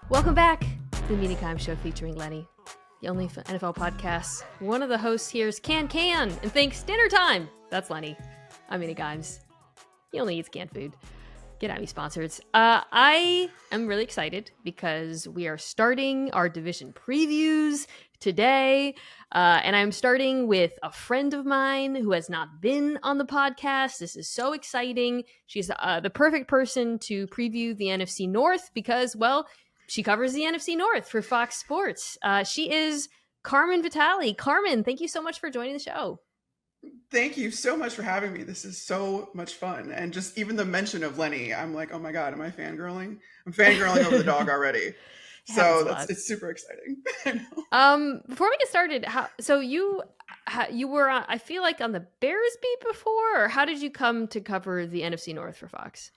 Welcome back to the Mina Kimes Show featuring Lenny, the only NFL podcast. One of the hosts here is Can, and thinks dinner time. That's Lenny. I'm Mina Kimes. He only eats canned food. Get at me, sponsors. I am really excited because we are starting our division previews today. And I'm starting with a friend of mine who has not been on the podcast. This is so exciting. She's the perfect person to preview the NFC North because, well, she covers the NFC North for Fox Sports. She is Carmen Vitali. Carmen, thank you so much for joining the show. Thank you so much for having me. This is so much fun. And just even the mention of Lenny, I'm like, oh my God, am I fangirling? I'm fangirling over the dog already. So it's super exciting. Before we get started, you were on, I feel like on the Bears beat before, or how did you come to cover the NFC North for Fox?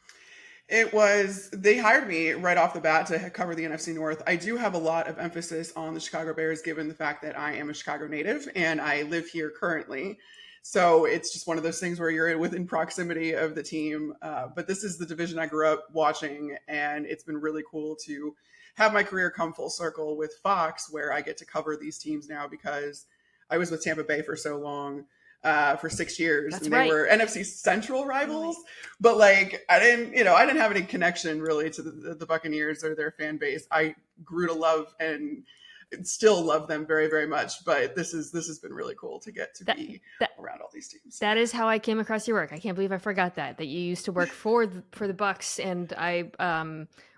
They hired me right off the bat to cover the NFC North. I do have a lot of emphasis on the Chicago Bears, given the fact that I am a Chicago native and I live here currently. So it's just one of those things where you're within proximity of the team. But this is the division I grew up watching, and it's been really cool to have my career come full circle with Fox, where I get to cover these teams now because I was with Tampa Bay for so long, for 6 years. That's and right. They were NFC Central rivals, but like I didn't have any connection really to the Buccaneers or their fan base. I grew to love and still love them very, very much, but this has been really cool to get to be around all these teams. That is how I came across your work. I can't believe I forgot that you used to work for the Bucks, and I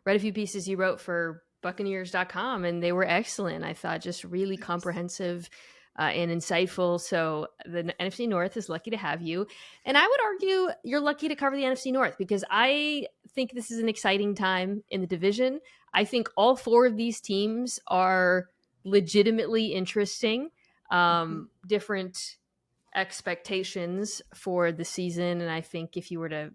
read a few pieces you wrote for Buccaneers.com, and they were excellent. I thought just really comprehensive and insightful. So the NFC North is lucky to have you, and I would argue you're lucky to cover the NFC North because I think this is an exciting time in the division. I think all four of these teams are legitimately interesting, different expectations for the season, and I think if you were to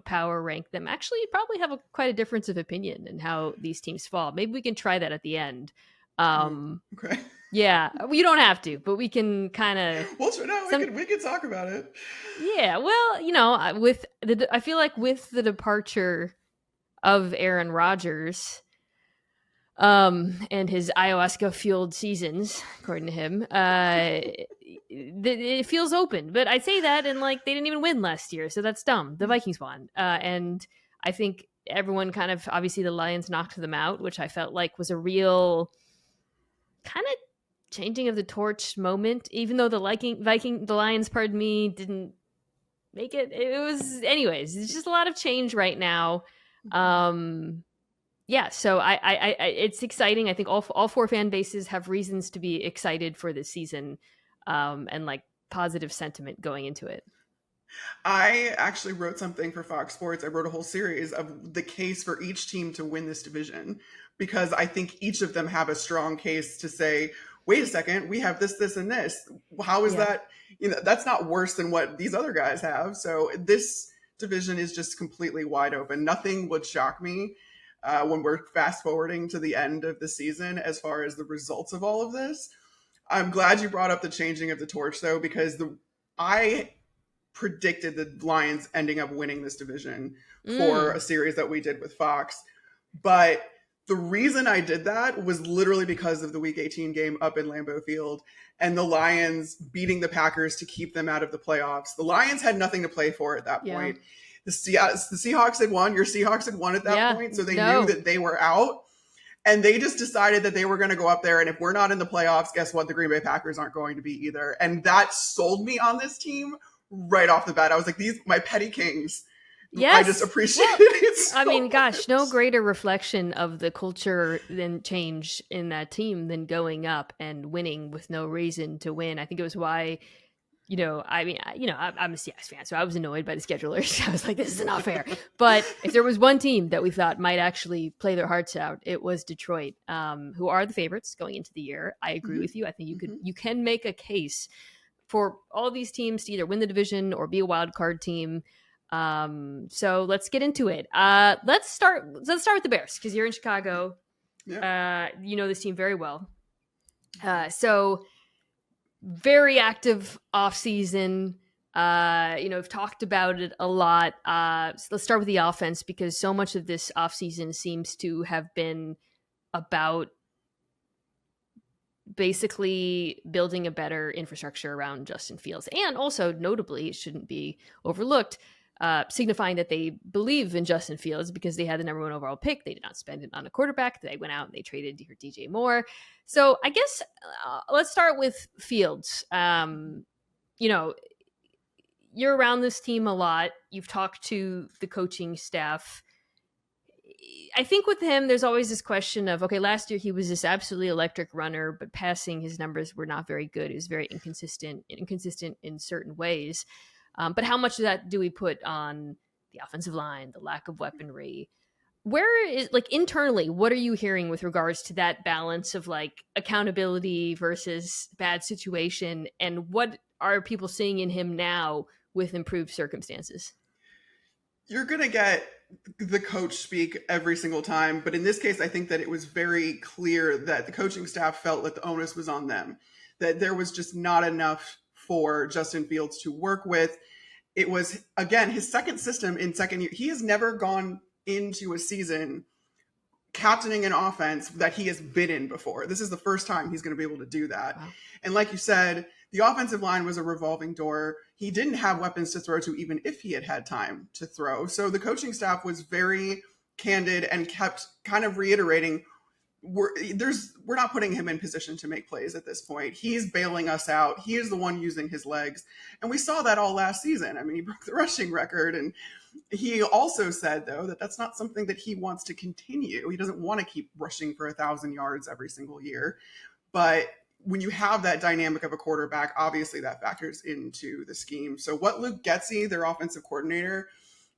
power rank them, actually you'd probably have quite a difference of opinion in how these teams fall. Maybe we can try that at the end. Okay. Yeah, you don't have to, but we can kind of. Well, no, we can talk about it. Yeah, well, I feel like with the departure of Aaron Rodgers, and his ayahuasca-fueled seasons, according to him, it feels open. But I say that, and they didn't even win last year, so that's dumb. The Vikings won, and I think everyone kind of, obviously the Lions knocked them out, which I felt like was a real kind of changing of the torch moment. Even though the Lions, pardon me, didn't make it. It was, anyways. It's just a lot of change right now. Yeah, so I it's exciting. I think all four fan bases have reasons to be excited for this season, and positive sentiment going into it. I actually wrote something for Fox Sports. I wrote a whole series of the case for each team to win this division, because I think each of them have a strong case to say, wait a second, we have this, this, and this. How is that? That's not worse than what these other guys have. So this division is just completely wide open. Nothing would shock me when we're fast forwarding to the end of the season as far as the results of all of this. I'm glad you brought up the changing of the torch, though, because I predicted the Lions ending up winning this division for a series that we did with Fox. But the reason I did that was literally because of the Week 18 game up in Lambeau Field and the Lions beating the Packers to keep them out of the playoffs. The Lions had nothing to play for at that point. The Seahawks had won. Your Seahawks had won at that point, so they knew that they were out. And they just decided that they were going to go up there, and if we're not in the playoffs, guess what? The Green Bay Packers aren't going to be either. And that sold me on this team right off the bat. I was like, my petty kings. Yes. I just appreciate it so I mean, gosh, much. No greater reflection of the culture and change in that team than going up and winning with no reason to win. I think it was why... I'm a Seahawks fan, so I was annoyed by the schedulers. I was like, this is not fair. But if there was one team that we thought might actually play their hearts out, it was Detroit, who are the favorites going into the year. I agree with you. I think you can make a case for all of these teams to either win the division or be a wild card team. So let's get into it. Let's start with the Bears, because you're in Chicago. Yeah. You know this team very well. So very active offseason. We've talked about it a lot. So let's start with the offense, because so much of this offseason seems to have been about basically building a better infrastructure around Justin Fields. And also, notably, it shouldn't be overlooked, signifying that they believe in Justin Fields because they had the number 1 overall pick. They did not spend it on a quarterback. They went out and they traded for DJ Moore. So I guess let's start with Fields. You know, you're around this team a lot. You've talked to the coaching staff. I think with him, there's always this question of, okay, last year he was this absolutely electric runner, but passing, his numbers were not very good. He was very inconsistent in certain ways. But how much of that do we put on the offensive line, the lack of weaponry? Where is, like, internally, what are you hearing with regards to that balance of like accountability versus bad situation? And what are people seeing in him now with improved circumstances? You're going to get the coach speak every single time. But in this case, I think that it was very clear that the coaching staff felt that the onus was on them, that there was just not enough for Justin Fields to work with. It was, again, his second system in second year. He has never gone into a season captaining an offense that he has been in before. This is the first time he's going to be able to do that. Wow. And like you said, the offensive line was a revolving door. He didn't have weapons to throw to, even if he had had time to throw. So the coaching staff was very candid and kept kind of reiterating, we're not putting him in position to make plays at this point. He's bailing us out. He is the one using his legs. And we saw that all last season. I mean, he broke the rushing record. And he also said, though, that that's not something that he wants to continue. He doesn't want to keep rushing for 1,000 yards every single year. But when you have that dynamic of a quarterback, obviously that factors into the scheme. So what Luke Getsy, their offensive coordinator,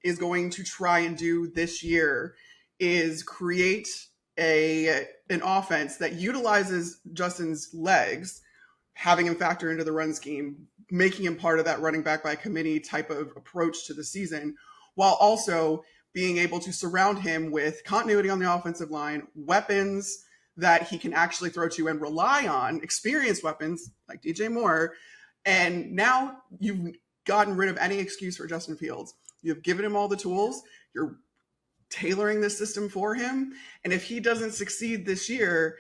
is going to try and do this year is create an offense that utilizes Justin's legs, having him factor into the run scheme, making him part of that running back by committee type of approach to the season, while also being able to surround him with continuity on the offensive line, weapons that he can actually throw to and rely on, experienced weapons like DJ Moore. And now you've gotten rid of any excuse for Justin Fields. You've given him all the tools. You're tailoring this system for him. And if he doesn't succeed this year,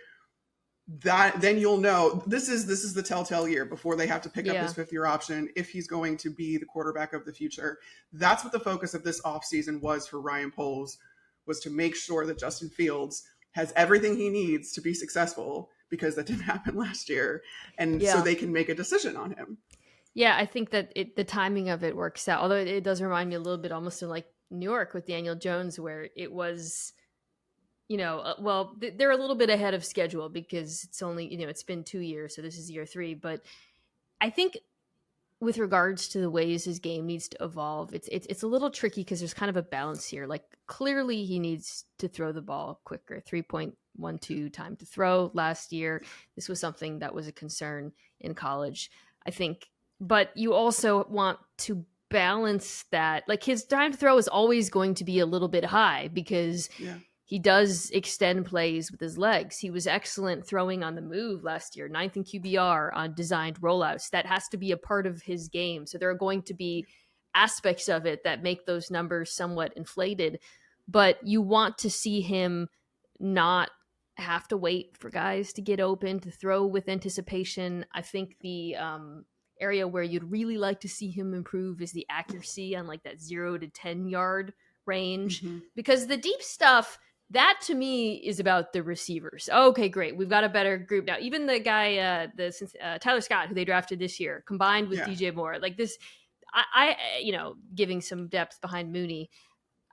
then you'll know this is the telltale year before they have to pick up his 5th-year option if he's going to be the quarterback of the future. That's what the focus of this offseason was for Ryan Poles, was to make sure that Justin Fields has everything he needs to be successful, because that didn't happen last year. And so they can make a decision on him. Yeah, I think that the timing of it works out. Although it does remind me a little bit almost of like New York with Daniel Jones, where it was, they're a little bit ahead of schedule because it's only, it's been 2 years. So this is year 3. But I think with regards to the ways his game needs to evolve, it's a little tricky because there's kind of a balance here. Like, clearly he needs to throw the ball quicker. 3.12 time to throw last year. This was something that was a concern in college, I think. But you also want to balance that. Like, his time to throw is always going to be a little bit high because he does extend plays with his legs. He was excellent throwing on the move last year, 9th in QBR on designed rollouts. That has to be a part of his game. So there are going to be aspects of it that make those numbers somewhat inflated. But you want to see him not have to wait for guys to get open, to throw with anticipation. I think the area where you'd really like to see him improve is the accuracy on like that 0 to 10 yard range, because the deep stuff, that to me is about the receivers. Okay, great. We've got a better group now. Even the guy, Tyler Scott, who they drafted this year, combined with DJ Moore, like this, I giving some depth behind Mooney.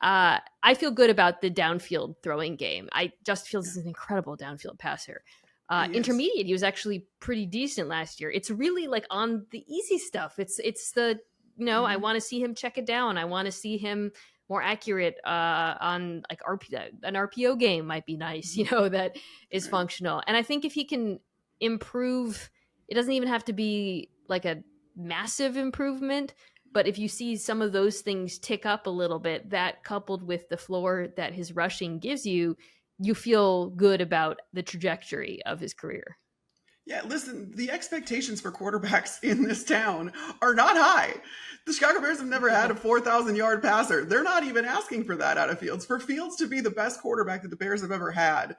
I feel good about the downfield throwing game. Justin Fields is an incredible downfield passer. Intermediate, he was actually pretty decent last year. It's really like on the easy stuff. It's the, I want to see him check it down. I want to see him more accurate on like an RPO game might be nice, that is functional. And I think if he can improve, it doesn't even have to be like a massive improvement, but if you see some of those things tick up a little bit, that coupled with the floor that his rushing gives you, you feel good about the trajectory of his career. Yeah, listen, the expectations for quarterbacks in this town are not high. The Chicago Bears have never had a 4,000-yard passer. They're not even asking for that out of Fields. For Fields to be the best quarterback that the Bears have ever had,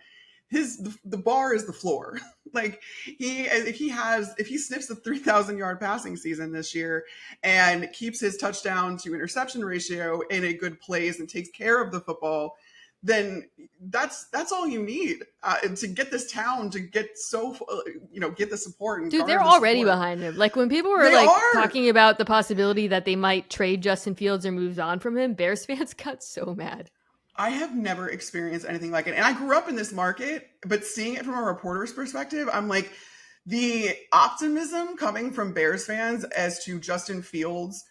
the bar is the floor. Like if he sniffs the 3,000 yard passing season this year and keeps his touchdown to interception ratio in a good place and takes care of the football, then that's all you need to get this town to get get the support. And dude, they're already behind him. Like when people were talking about the possibility that they might trade Justin Fields or move on from him, Bears fans got so mad. I have never experienced anything like it. And I grew up in this market, but seeing it from a reporter's perspective, I'm like, the optimism coming from Bears fans as to Justin Fields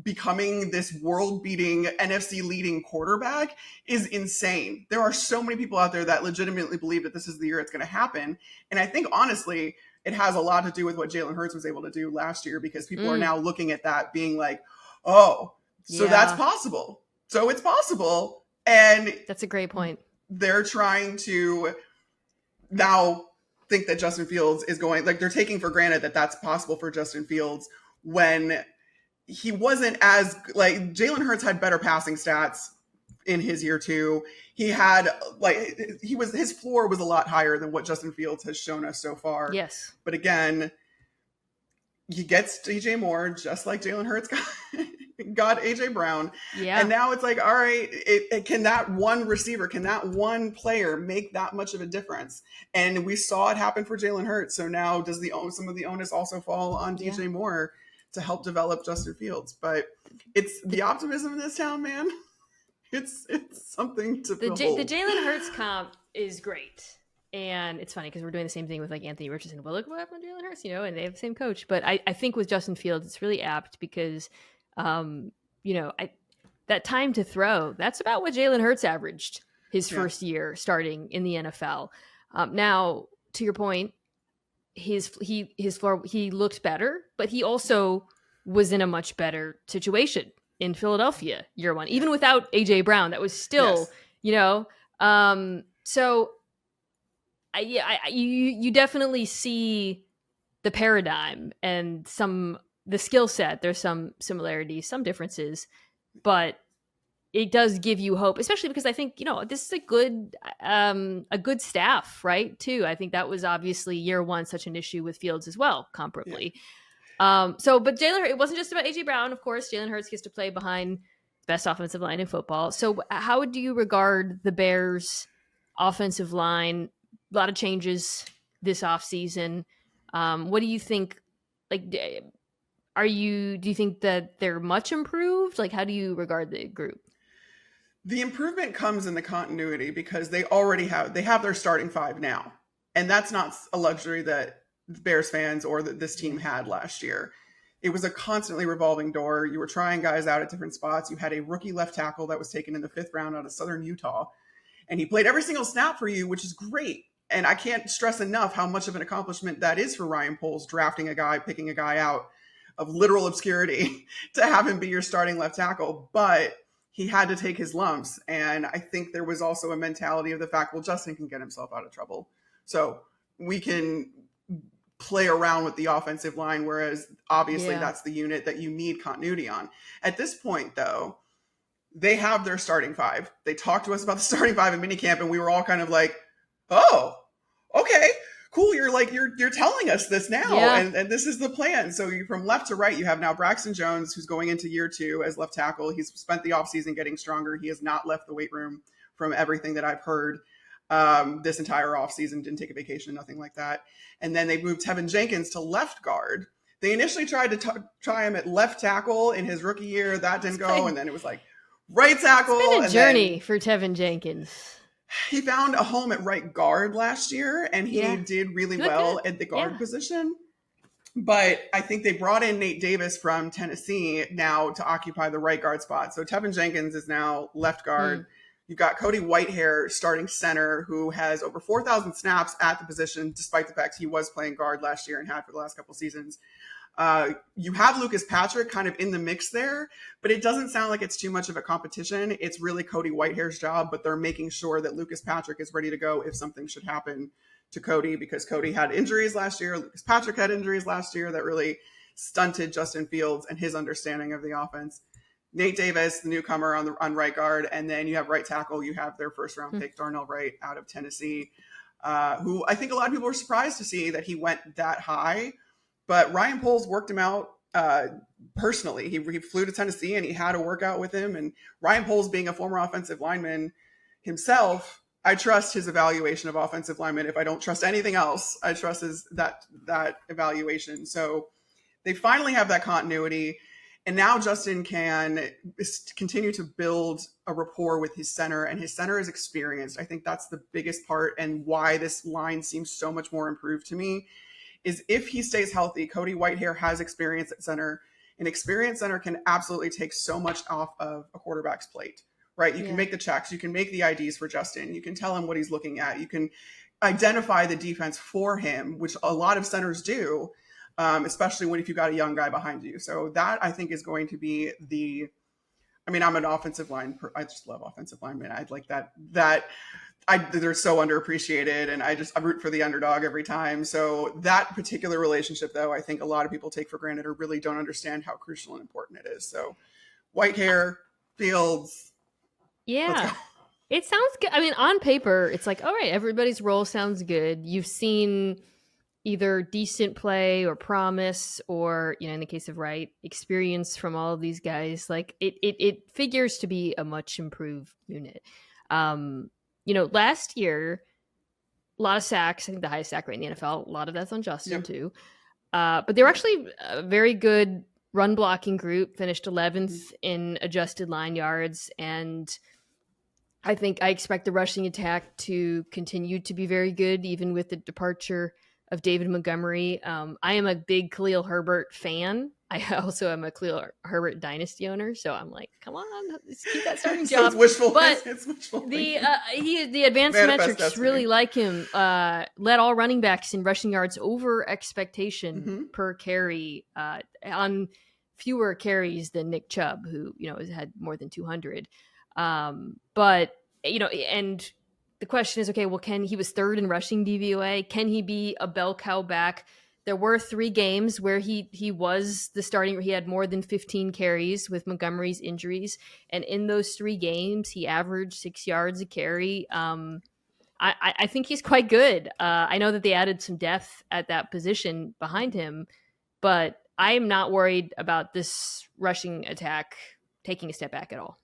becoming this world-beating, NFC-leading quarterback is insane. There are so many people out there that legitimately believe that this is the year it's going to happen. And I think, honestly, it has a lot to do with what Jalen Hurts was able to do last year, because people are now looking at that being like, oh, so that's possible. So it's possible. And that's a great point. They're trying to now think that Justin Fields is going, like, they're taking for granted that that's possible for Justin Fields when he wasn't as, like, Jalen Hurts had better passing stats in his year two. He had, like, his floor was a lot higher than what Justin Fields has shown us so far. Yes. But again, he gets DJ Moore just like Jalen Hurts got AJ Brown. Yeah. And now it's like, all right, can that one receiver, can that one player make that much of a difference? And we saw it happen for Jalen Hurts. So now does some of the onus also fall on DJ Moore to help develop Justin Fields? But it's the optimism in this town, man. It's something to behold. The Jalen Hurts comp is great. And it's funny because we're doing the same thing with like Anthony Richardson. Well, look what happened to Jalen Hurts, and they have the same coach. But I think with Justin Fields, it's really apt because, that time to throw, that's about what Jalen Hurts averaged his first year starting in the NFL. Now, to your point, his floor, he looked better, but he also was in a much better situation in Philadelphia year one, even without AJ Brown. That was still, so. You definitely see the paradigm and the skill set. There's some similarities, some differences, but it does give you hope, especially because I think, this is a good staff, right? Too. I think that was obviously year one, such an issue with Fields as well, comparably. Yeah. But Jalen, it wasn't just about AJ Brown. Of course, Jalen Hurts gets to play behind the best offensive line in football. So how do you regard the Bears' offensive line? A lot of changes this offseason. What do you think? Like, do you think that they're much improved? Like, how do you regard the group? The improvement comes in the continuity because they have their starting five now. And that's not a luxury that Bears fans or that this team had last year. It was a constantly revolving door. You were trying guys out at different spots. You had a rookie left tackle that was taken in the 5th round out of Southern Utah. And he played every single snap for you, which is great. And I can't stress enough how much of an accomplishment that is for Ryan Poles, drafting a guy, picking a guy out of literal obscurity to have him be your starting left tackle. But he had to take his lumps. And I think there was also a mentality of the fact, well, Justin can get himself out of trouble. So we can play around with the offensive line, whereas obviously that's the unit that you need continuity on. At this point, though, they have their starting five. They talked to us about the starting five in minicamp, and we were all kind of like, oh, okay, cool. You're telling us this now, and this is the plan. So from left to right, you have now Braxton Jones, who's going into year 2 as left tackle. He's spent the offseason getting stronger. He has not left the weight room from everything that I've heard this entire offseason. Didn't take a vacation, nothing like that. And then they moved Tevin Jenkins to left guard. They initially tried to try him at left tackle in his rookie year. That didn't go. And then it was like right tackle. It's been a journey for Tevin Jenkins. He found a home at right guard last year, and he did really well at the guard position. But I think they brought in Nate Davis from Tennessee now to occupy the right guard spot. So Tevin Jenkins is now left guard. You've got Cody Whitehair starting center, who has over 4,000 snaps at the position, despite the fact he was playing guard last year and had for the last couple seasons. You have Lucas Patrick kind of in the mix there, but it doesn't sound like it's too much of a competition. It's really Cody Whitehair's job, but they're making sure that Lucas Patrick is ready to go if something should happen to Cody, because Cody had injuries last year. Lucas Patrick had injuries last year that really stunted Justin Fields and his understanding of the offense. Nate Davis, the newcomer on right guard, and then you have right tackle. You have their first round pick, Darnell Wright, out of Tennessee. who I think a lot of people were surprised to see that he went that high. But Ryan Poles worked him out personally. He flew to Tennessee and he had a workout with him. And Ryan Poles, being a former offensive lineman himself, I trust his evaluation of offensive linemen. If I don't trust anything else, I trust that evaluation. So they finally have that continuity. And now Justin can continue to build a rapport with his center, and his center is experienced. I think that's the biggest part, and why this line seems so much more improved to me is if he stays healthy. Cody Whitehair has experience at center. An experienced center can absolutely take so much off of a quarterback's plate, right? You can make the checks. You can make the IDs for Justin. You can tell him what he's looking at. You can identify the defense for him, which a lot of centers do. Especially if you've got a young guy behind you. So that, I think, is going to be I'm an offensive line. I just love offensive linemen. I'd like that they're so underappreciated, and I root for the underdog every time. So that particular relationship, though, I think a lot of people take for granted or really don't understand how crucial and important it is. So Whitehair, Fields. Yeah. It sounds good. I mean, on paper, it's like, all right, everybody's role sounds good. You've seen either decent play or promise, or, in the case of Wright, experience from all of these guys. Like it figures to be a much improved unit. Last year, a lot of sacks. I think the highest sack rate in the NFL. A lot of that's on Justin too. But they were actually a very good run blocking group. Finished 11th in adjusted line yards, and I expect the rushing attack to continue to be very good, even with the departure of David Montgomery. I am a big Khalil Herbert fan. I also am a Khalil Herbert dynasty owner, so I'm like, come on, let's keep that starting job. It's wishful. But it's wishful. The advanced metrics really like him. Led all running backs in rushing yards over expectation per carry, on fewer carries than Nick Chubb, who has had more than 200. But and the question is, okay, well, he was third in rushing DVOA. Can he be a bell cow back? There were 3 games where he was the starting. He had more than 15 carries with Montgomery's injuries. And in those 3 games, he averaged 6 yards a carry. I think he's quite good. I know that they added some depth at that position behind him, but I am not worried about this rushing attack taking a step back at all.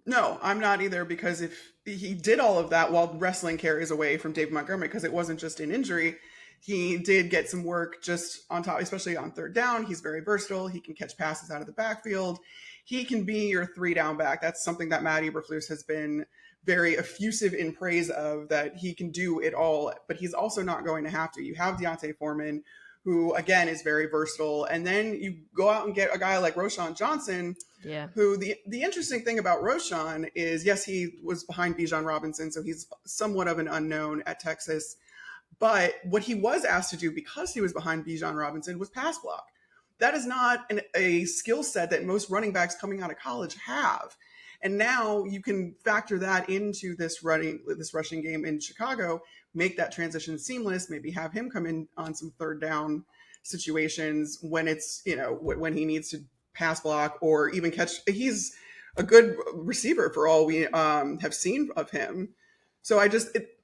No, I'm not either, because if he did all of that while wrestling carries away from David Montgomery, because it wasn't just an injury, he did get some work just on top, especially on third down. He's very versatile. He can catch passes out of the backfield. He can be your 3-down back. That's something that Matt Eberflus has been very effusive in praise of, that he can do it all, but he's also not going to have to. You have Deontay Foreman, who, again, is very versatile. And then you go out and get a guy like Roschon Johnson, who the interesting thing about Roschon is, yes, he was behind Bijan Robinson, so he's somewhat of an unknown at Texas. But what he was asked to do, because he was behind Bijan Robinson, was pass block. That is not a skill set that most running backs coming out of college have. And now you can factor that into this rushing game in Chicago, make that transition seamless, maybe have him come in on some third down situations when it's, when he needs to pass block or even catch. He's a good receiver for all we have seen of him. So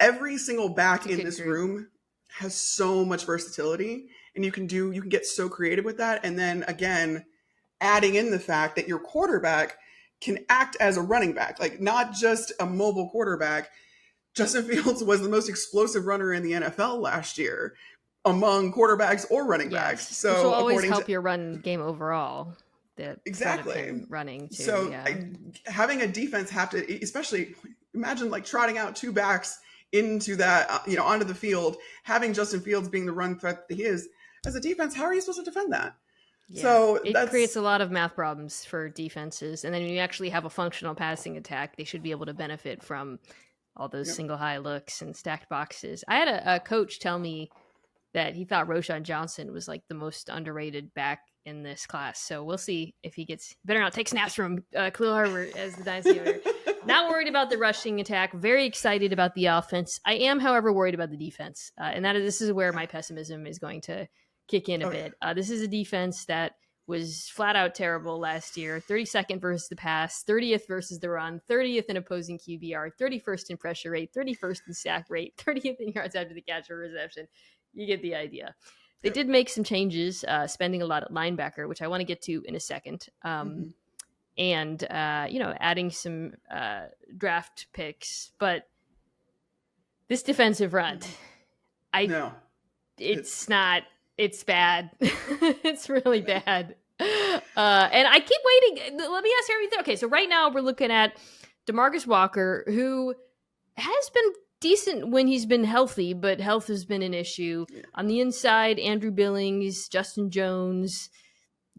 every single back in this room has so much versatility, and you can get so creative with that. And then again, adding in the fact that your quarterback can act as a running back, like not just a mobile quarterback. Justin Fields was the most explosive runner in the NFL last year among quarterbacks or running backs. So which will always help your run game overall. Exactly. Running too. So having a defense have to, especially imagine like trotting out 2 backs into that, onto the field, having Justin Fields being the run threat that he is, as a defense, how are you supposed to defend that? Yeah. So it creates a lot of math problems for defenses. And then when you actually have a functional passing attack, they should be able to benefit from all those single high looks and stacked boxes. I had a coach tell me that he thought Roschon Johnson was like the most underrated back in this class. So we'll see if he better not take snaps from Khalil Herbert as the dynasty owner. Not worried about the rushing attack. Very excited about the offense. I am, however, worried about the defense. And this is where my pessimism is going to kick in a bit. This is a defense that was flat out terrible last year. 32nd versus the pass, 30th versus the run, 30th in opposing QBR, 31st in pressure rate, 31st in sack rate, 30th in yards after the catch or reception. You get the idea. They did make some changes, spending a lot at linebacker, which I want to get to in a second. And, adding some draft picks. But this defensive front, it's not, it's bad. It's really bad. And I keep waiting. Let me ask everything. Okay, so right now we're looking at DeMarcus Walker, who has been decent when he's been healthy, but health has been an issue. Yeah. On the inside, Andrew Billings, Justin Jones,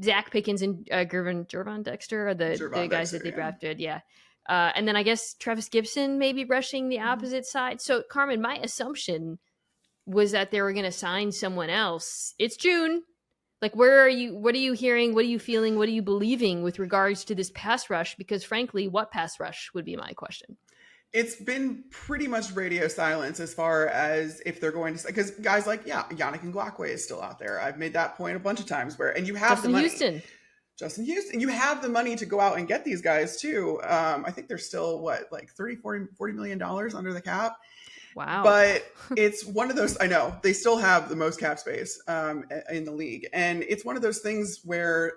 Zach Pickens, and Gervon Dexter are the guys that they drafted. Yeah. And then I guess Travis Gibson maybe rushing the opposite side. So, Carmen, my assumption was that they were going to sign someone else. It's June. Like, where are you? What are you hearing? What are you feeling? What are you believing with regards to this pass rush? Because frankly, what pass rush would be my question. It's been pretty much radio silence as far as if they're going to, because guys like, Yannick Ngakoue is still out there. I've made that point a bunch of times and you have the money. Justin Houston. You have the money to go out and get these guys too. I think they're still like $40 million under the cap. Wow. But it's one of those, I know they still have the most cap space in the league. And it's one of those things where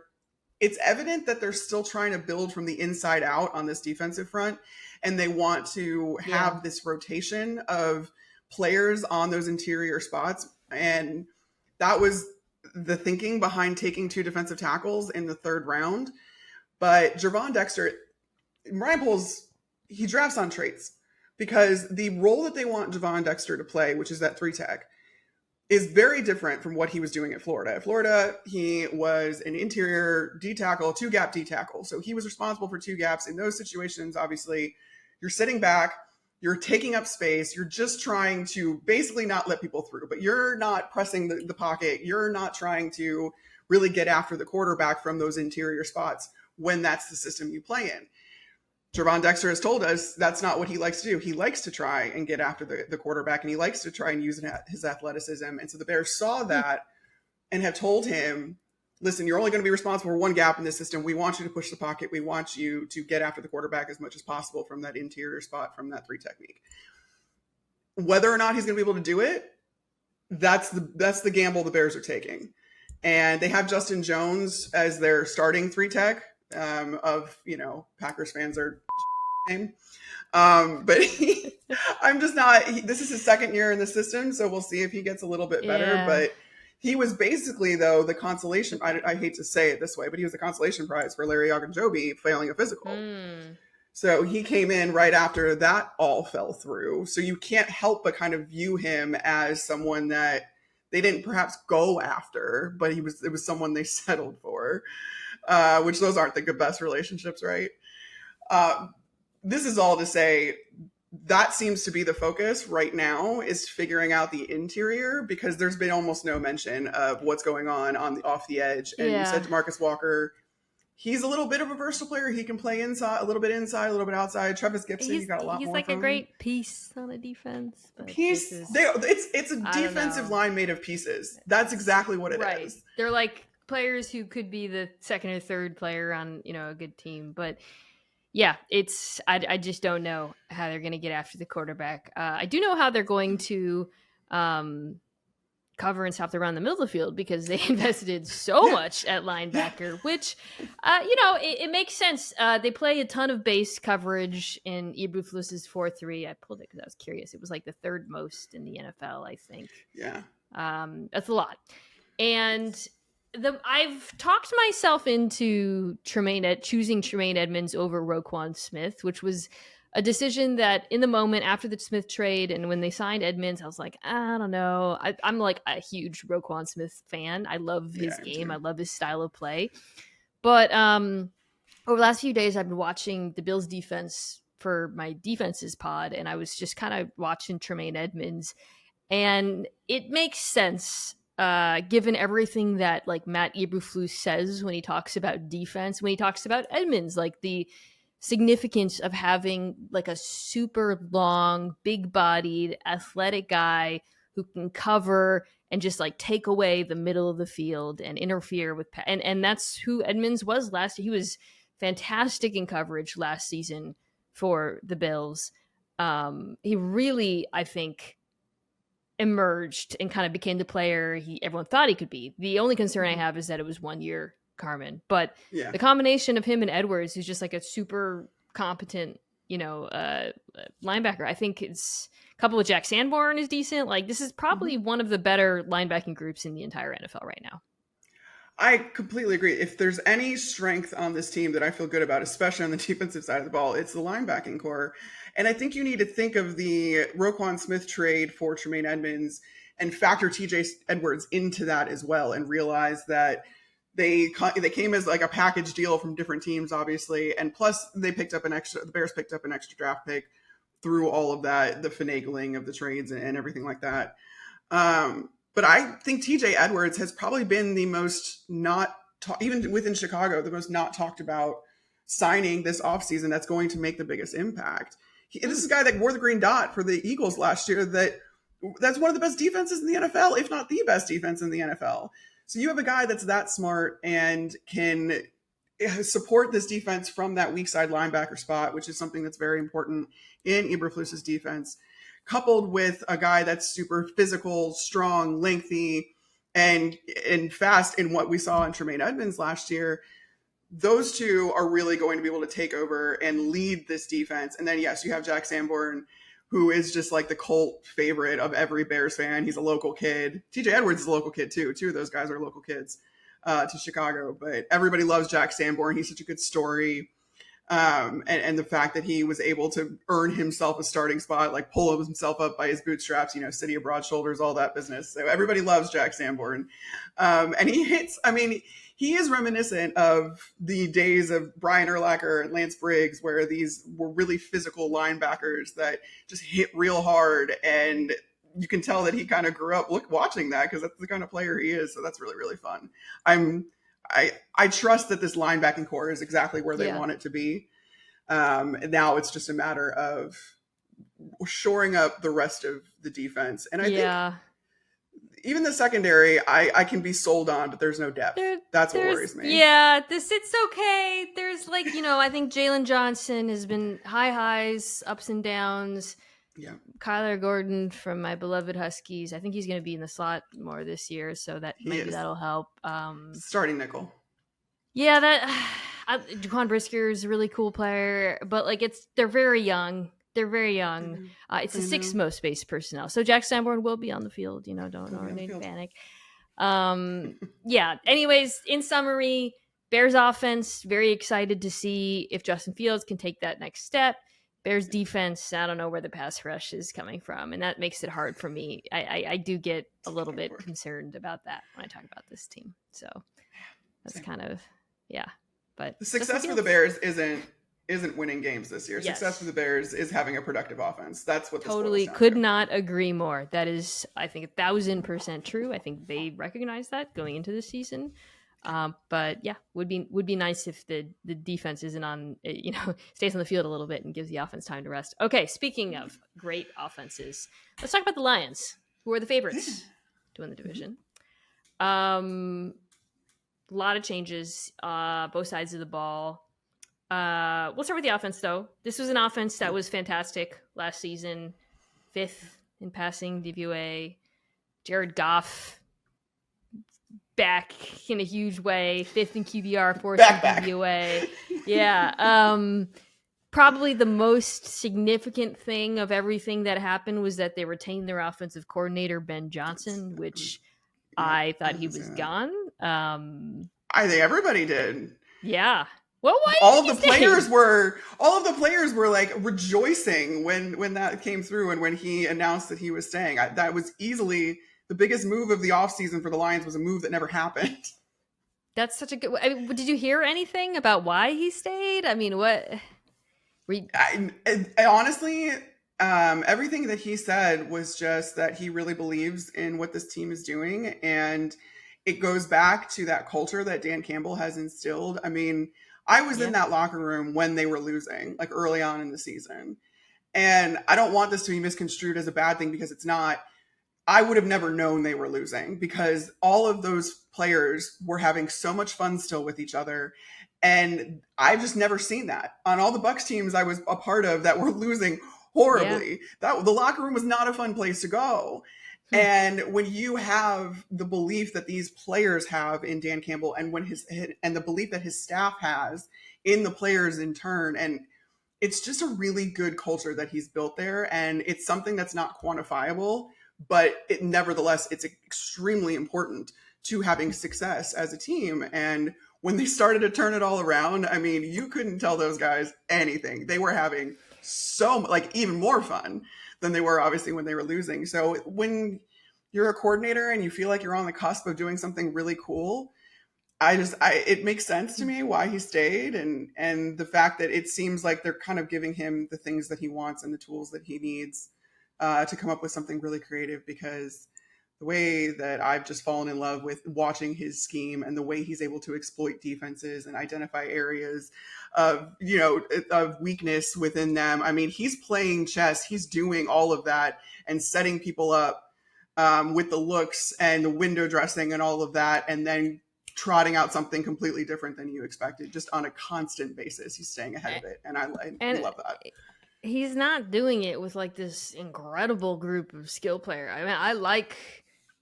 it's evident that they're still trying to build from the inside out on this defensive front. And they want to have this rotation of players on those interior spots. And that was the thinking behind taking 2 defensive tackles in the 3rd round. But Gervon Dexter, Ryan Poles, he drafts on traits. Because the role that they want Gervon Dexter to play, which is that 3-tech, is very different from what he was doing at Florida. At Florida, he was an interior D-tackle, 2-gap D-tackle. So he was responsible for 2 gaps. In those situations, obviously, you're sitting back, you're taking up space, you're just trying to basically not let people through, but you're not pressing the pocket. You're not trying to really get after the quarterback from those interior spots when that's the system you play in. Gervon Dexter has told us that's not what he likes to do. He likes to try and get after the quarterback, and he likes to try and use his athleticism. And so the Bears saw that and have told him, listen, you're only going to be responsible for 1 gap in this system. We want you to push the pocket. We want you to get after the quarterback as much as possible from that interior spot, from that 3 technique. Whether or not he's going to be able to do it, that's the gamble the Bears are taking. And they have Justin Jones as their starting 3 tech. Packers fans are name. But I'm just not, this is his 2nd year in the system. So we'll see if he gets a little bit better, but he was basically though, the consolation, I hate to say it this way, but he was the consolation prize for Larry Ogunjobi failing a physical. So he came in right after that all fell through. So you can't help but kind of view him as someone that they didn't perhaps go after, but it was someone they settled for. Which those aren't the best relationships, right? This is all to say that seems to be the focus right now, is figuring out the interior, because there's been almost no mention of what's going on off the edge. And you said DeMarcus Walker, he's a little bit of a versatile player. He can play inside, a little bit outside. Travis Gibson, you got a lot more. He's like a great piece on a defense. It's a defensive line made of pieces. That's exactly what it is. They're like players who could be the 2nd or 3rd player on, a good team. But yeah, I just don't know how they're going to get after the quarterback. I do know how they're going to cover and stop the run in the middle of the field, because they invested so much at linebacker, which, it makes sense. They play a ton of base coverage in Eberflus's 4-3. I pulled it because I was curious. It was like the 3rd most in the NFL, I think. Yeah. That's a lot. And I've talked myself into choosing Tremaine Edmonds over Roquan Smith, which was a decision that in the moment after the Smith trade and when they signed Edmonds, I was like, I don't know. I'm like a huge Roquan Smith fan. I love his game. I love his style of play. But over the last few days, I've been watching the Bills defense for my defenses pod, and I was just kind of watching Tremaine Edmonds, and it makes sense. Given everything that like Matt Eberflus says when he talks about defense, when he talks about Edmonds, like the significance of having like a super long, big bodied, athletic guy who can cover and just like take away the middle of the field and interfere with and that's who Edmonds was last year. He was fantastic in coverage last season for the Bills. He really, I think, emerged and kind of became the player everyone thought he could be. The only concern I have is that it was 1 year, Carmen, but the combination of him and Edwards, who's just like a super competent, linebacker. I think it's a couple with Jack Sanborn is decent. Like this is probably one of the better linebacking groups in the entire NFL right now. I completely agree. If there's any strength on this team that I feel good about, especially on the defensive side of the ball, it's the linebacking core. And I think you need to think of the Roquan Smith trade for Tremaine Edmonds and factor TJ Edwards into that as well, and realize that they came as like a package deal from different teams, obviously. And plus the Bears picked up an extra draft pick through all of that, the finagling of the trades and everything like that. But I think TJ Edwards has probably been the most even within Chicago, the most not talked about signing this offseason that's going to make the biggest impact. This is a guy that wore the green dot for the Eagles last year. That's one of the best defenses in the NFL, if not the best defense in the NFL. So you have a guy that's that smart and can support this defense from that weak side linebacker spot, which is something that's very important in Eberflus's defense, coupled with a guy that's super physical, strong, lengthy, and fast in what we saw in Tremaine Edmonds last year. Those two are really going to be able to take over and lead this defense. And then, yes, you have Jack Sanborn, who is just like the cult favorite of every Bears fan. He's a local kid. TJ Edwards is a local kid too. Two of those guys are local kids to Chicago. But everybody loves Jack Sanborn. He's such a good story. And the fact that he was able to earn himself a starting spot, like pull himself up by his bootstraps, city of broad shoulders, all that business. So everybody loves Jack Sanborn. And he is reminiscent of the days of Brian Urlacher and Lance Briggs, where these were really physical linebackers that just hit real hard. And you can tell that he kind of grew up watching that, because that's the kind of player he is. So that's really, really fun. I trust that this linebacking core is exactly where they want it to be. And now it's just a matter of shoring up the rest of the defense. And I think even the secondary, I can be sold on, but there's no depth. That's what worries me. Yeah, it's okay. There's I think Jalen Johnson has been highs, ups and downs. Yeah. Kyler Gordon from my beloved Huskies. I think he's going to be in the slot more this year, so that maybe that'll help. Starting nickel. Yeah, Jaquan Brisker is a really cool player, but they're very young. They're very young. It's the sixth most base personnel. So Jack Sanborn will be on the field. Don't panic. Anyways, in summary, Bears offense, very excited to see if Justin Fields can take that next step. Bears defense, I don't know where the pass rush is coming from, and that makes it hard for me. I do get a little bit concerned about that when I talk about this team. So that's kind of, But the success for the Bears isn't winning games this year. Yes. Success for the Bears is having a productive offense. That's what totally could not agree more. That is, I think, 1,000% true. I think they recognize that going into the season. But would be nice if the defense isn't on, stays on the field a little bit and gives the offense time to rest. Okay, speaking of great offenses, let's talk about the Lions, who are the favorites to win the division. A lot of changes, both sides of the ball. We'll start with the offense, though. This was an offense that was fantastic last season. 5th in passing DVOA. Jared Goff back in a huge way. 5th in QBR, 4th in DVOA. Yeah. Probably the most significant thing of everything that happened was that they retained their offensive coordinator, Ben Johnson, which I thought he was gone. I think everybody did. Yeah. Well, all of the players were like rejoicing when that came through, and when he announced that he was staying. That was easily the biggest move of the offseason for the Lions. Was a move that never happened. That's such a good. Did you hear anything about why he stayed? I mean, what? Honestly, everything that he said was just that he really believes in what this team is doing, and it goes back to that culture that Dan Campbell has instilled. I mean, I was in that locker room when they were losing, like early on in the season. And I don't want this to be misconstrued as a bad thing, because it's not. I would have never known they were losing because all of those players were having so much fun still with each other. And I've just never seen that on all the Bucks teams I was a part of that were losing Yeah. horribly. That the locker room was not a fun place to go. And when you have the belief that these players have in Dan Campbell, and and the belief that his staff has in the players in turn, and it's just a really good culture that he's built there, and it's something that's not quantifiable, but nevertheless it's extremely important to having success as a team. And when they started to turn it all around, I mean, you couldn't tell those guys anything. They were having even more fun than they were obviously when they were losing. So when you're a coordinator and you feel like you're on the cusp of doing something really cool, it makes sense to me why he stayed, and the fact that it seems like they're kind of giving him the things that he wants and the tools that he needs to come up with something really creative. Because the way that I've just fallen in love with watching his scheme and the way he's able to exploit defenses and identify areas of weakness within them. I mean, he's playing chess. He's doing all of that and setting people up with the looks and the window dressing and all of that, and then trotting out something completely different than you expected, just on a constant basis. He's staying ahead of it, and I love that. He's not doing it with like this incredible group of skill players. I mean, I like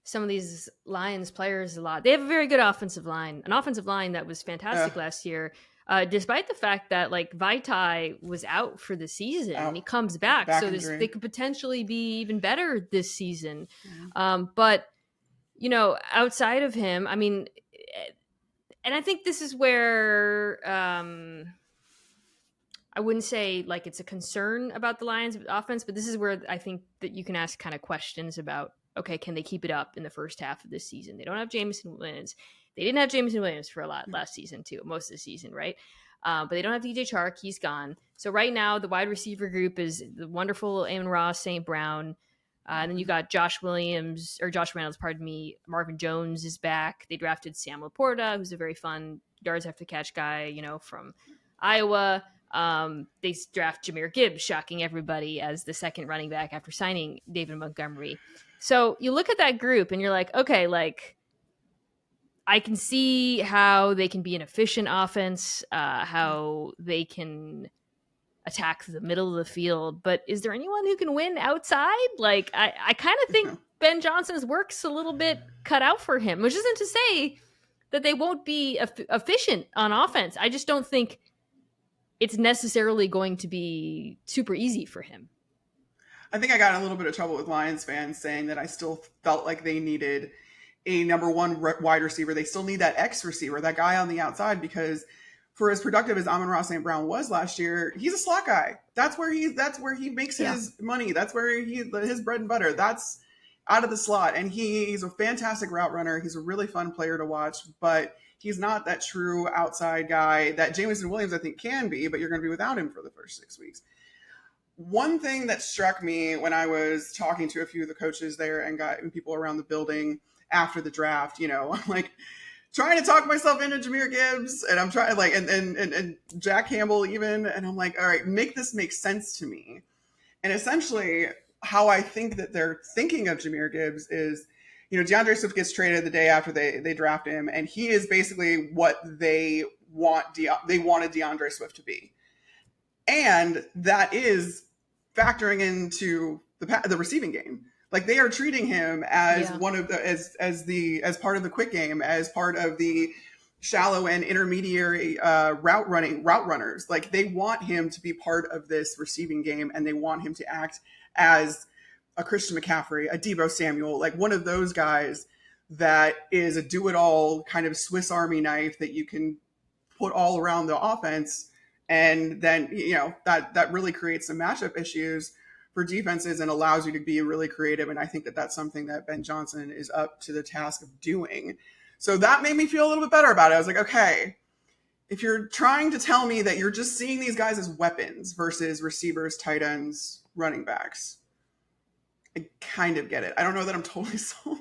some of these Lions players a lot. They have a very good offensive line, an offensive line that was fantastic last year, despite the fact that like Vaitai was out for the season and he comes back so they could potentially be even better this season. But outside of him, I mean, and I think this is where I wouldn't say like it's a concern about the Lions offense, but this is where I think that you can ask kind of questions about, okay, can they keep it up in the first half of this season? They don't have Jameson Williams. They didn't have Jameson Williams for a lot last season too, most of the season, right? But they don't have DJ Chark. He's gone. So right now the wide receiver group is the wonderful Amon-Ra St. Brown. And then you got Josh Reynolds, Marvin Jones is back. They drafted Sam Laporta, who's a very fun yards after catch guy, from Iowa. They draft Jahmyr Gibbs, shocking everybody, as the second running back after signing David Montgomery. So you look at that group and you're like, okay, like I can see how they can be an efficient offense, how they can attack the middle of the field, but is there anyone who can win outside? Like I kind of think Ben Johnson's work's a little bit cut out for him, which isn't to say that they won't be efficient on offense. I just don't think it's necessarily going to be super easy for him. I think I got in a little bit of trouble with Lions fans saying that I still felt like they needed a number one wide receiver. They still need that X receiver, that guy on the outside, because for as productive as Amon-Ra St. Brown was last year, he's a slot guy. That's where he makes his money. That's where his bread and butter. That's out of the slot. And he's a fantastic route runner. He's a really fun player to watch, but he's not that true outside guy that Jameson Williams, I think, can be, but you're going to be without him for the first 6 weeks. One thing that struck me when I was talking to a few of the coaches there and people around the building after the draft, I'm like, trying to talk myself into Jahmyr Gibbs, and I'm trying and Jack Campbell even, and I'm like, all right, make this make sense to me. And essentially how I think that they're thinking of Jahmyr Gibbs is, DeAndre Swift gets traded the day after they draft him, and he is basically what they wanted DeAndre Swift to be. And that is factoring into the receiving game. Like they are treating him as one of the as part of the quick game, as part of the shallow and intermediary route runners. Like they want him to be part of this receiving game, and they want him to act as a Christian McCaffrey, a Deebo Samuel, like one of those guys that is a do-it-all kind of Swiss Army knife that you can put all around the offense, and then that really creates some matchup issues for defenses and allows you to be really creative. And I think that that's something that Ben Johnson is up to the task of doing. So that made me feel a little bit better about it. I was like, okay, if you're trying to tell me that you're just seeing these guys as weapons versus receivers, tight ends, running backs, I kind of get it. I don't know that I'm totally sold.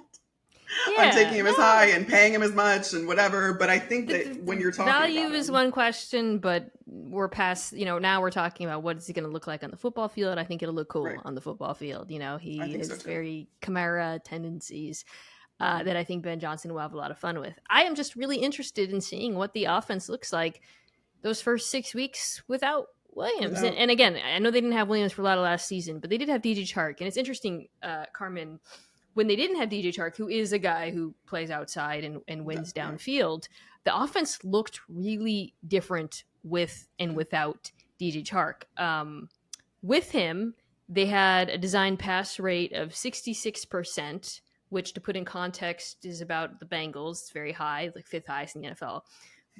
on taking Yeah, him as high no, and paying him as much and whatever. But I think that when the you're talking value about is him, one question, but we're past, now we're talking about what is he going to look like on the football field. I think it'll look cool right? on the football field. I He think so has too. very Chimera tendencies Mhm. that I think Ben Johnson will have a lot of fun with. I am just really interested in seeing what the offense looks like those first 6 weeks without Williams. And, Without, and again, I know they didn't have Williams for a lot of last season, but they did have DJ Chark. And it's interesting, Carmen, when they didn't have DJ Chark, who is a guy who plays outside and wins yeah, downfield, the offense looked really different with and without DJ Chark. With him, they had a design pass rate of 66%, which to put in context is about the Bengals. It's very high, like fifth highest in the NFL.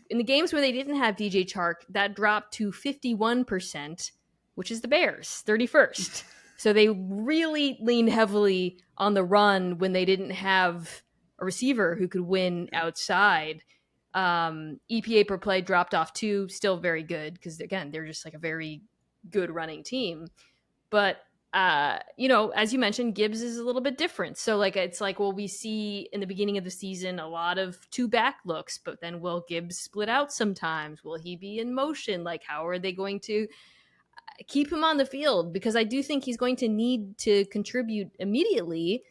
In the games where they didn't have DJ Chark, that dropped to 51%, which is the Bears, 31st. So they really leaned heavily on the run when they didn't have a receiver who could win outside. EPA per play dropped off too, still very good because, again, they're just like a very good running team. But as you mentioned, Gibbs is a little bit different. So like it's like, well, we see in the beginning of the season a lot of two back looks, but then will Gibbs split out sometimes? Will he be in motion? Like, how are they going to keep him on the field? Because I do think he's going to need to contribute immediately,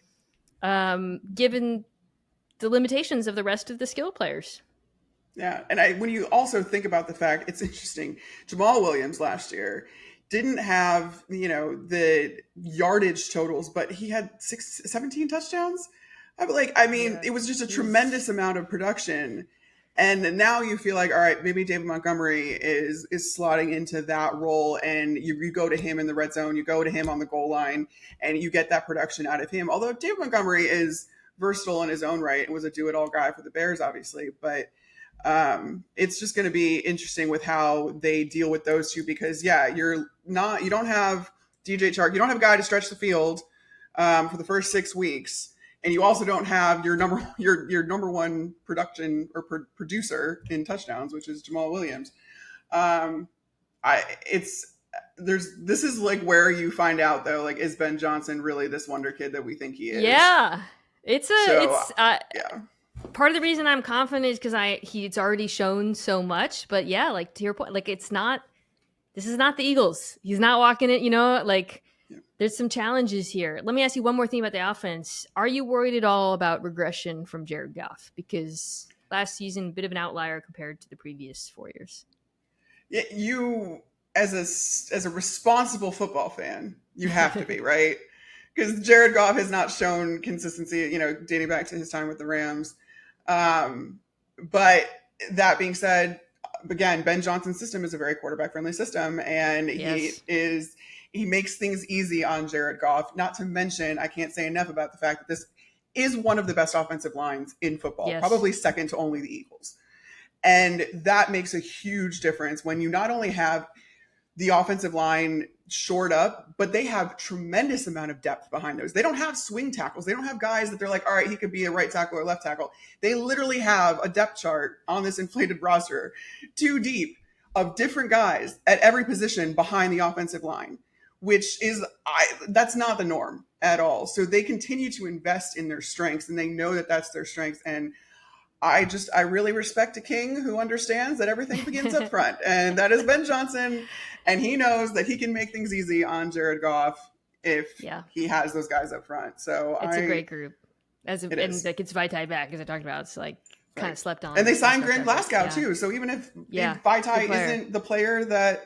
given the limitations of the rest of the skill players. yeah. And when you also think about the fact, it's interesting. Jamal Williams last year didn't have the yardage totals, but he had 17 touchdowns. I mean, Yeah, it was just a he's tremendous amount of production. And now you feel like, all right, maybe David Montgomery is slotting into that role, and you go to him in the red zone, you go to him on the goal line, and you get that production out of him. Although David Montgomery is versatile in his own right and was a do-it-all guy for the Bears, obviously, but it's just going to be interesting with how they deal with those two because you don't have DJ Chark, you don't have a guy to stretch the field for the first 6 weeks, and you also don't have your number one production or producer in touchdowns, which is Jamal Williams. This is like where you find out though, like, is Ben Johnson really this wonder kid that we think he is? yeah. So yeah. Part of the reason I'm confident is because he's already shown so much. But yeah, like to your point, like this is not the Eagles. He's not walking it, like Yeah. there's some challenges here. Let me ask you one more thing about the offense. Are you worried at all about regression from Jared Goff? Because last season, a bit of an outlier compared to the previous 4 years. Yeah, you as a responsible football fan, you have to be, right? Because Jared Goff has not shown consistency, dating back to his time with the Rams. But that being said, again, Ben Johnson's system is a very quarterback friendly system, and Yes. he makes things easy on Jared Goff. Not to mention, I can't say enough about the fact that this is one of the best offensive lines in football, Yes. probably second to only the Eagles. And that makes a huge difference when you not only have the offensive line shored up, but they have tremendous amount of depth behind those. They don't have swing tackles. They don't have guys that they're like, all right, he could be a right tackle or left tackle. They literally have a depth chart on this inflated roster, too deep, of different guys at every position behind the offensive line, which is that's not the norm at all. So they continue to invest in their strengths, and they know that that's their strengths. And I really respect a king who understands that everything begins up front, and that is Ben Johnson, and he knows that he can make things easy on Jared Goff if Yeah. he has those guys up front. So It's a great group. It And is. like it's Vitae back, as I talked about. It's like kind Right. of slept on. And they in signed some Grant circles. Glasgow Yeah. too. So even if Yeah. Vitae Good player. isn't the player that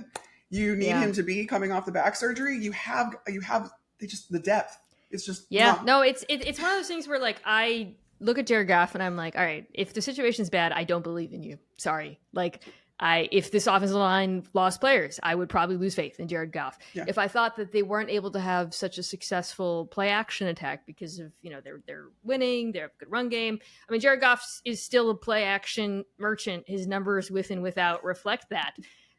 you need Yeah. him to be coming off the back surgery, you have the depth. It's just Yeah, mwah. no, it's one of those things where like I look at Jared Goff and I'm like, all right, if the situation's bad, I don't believe in you. Sorry, like if this offensive line lost players, I would probably lose faith in Jared Goff. Yeah. If I thought that they weren't able to have such a successful play action attack because of they're winning, they have a good run game. I mean, Jared Goff is still a play action merchant. His numbers with and without reflect that.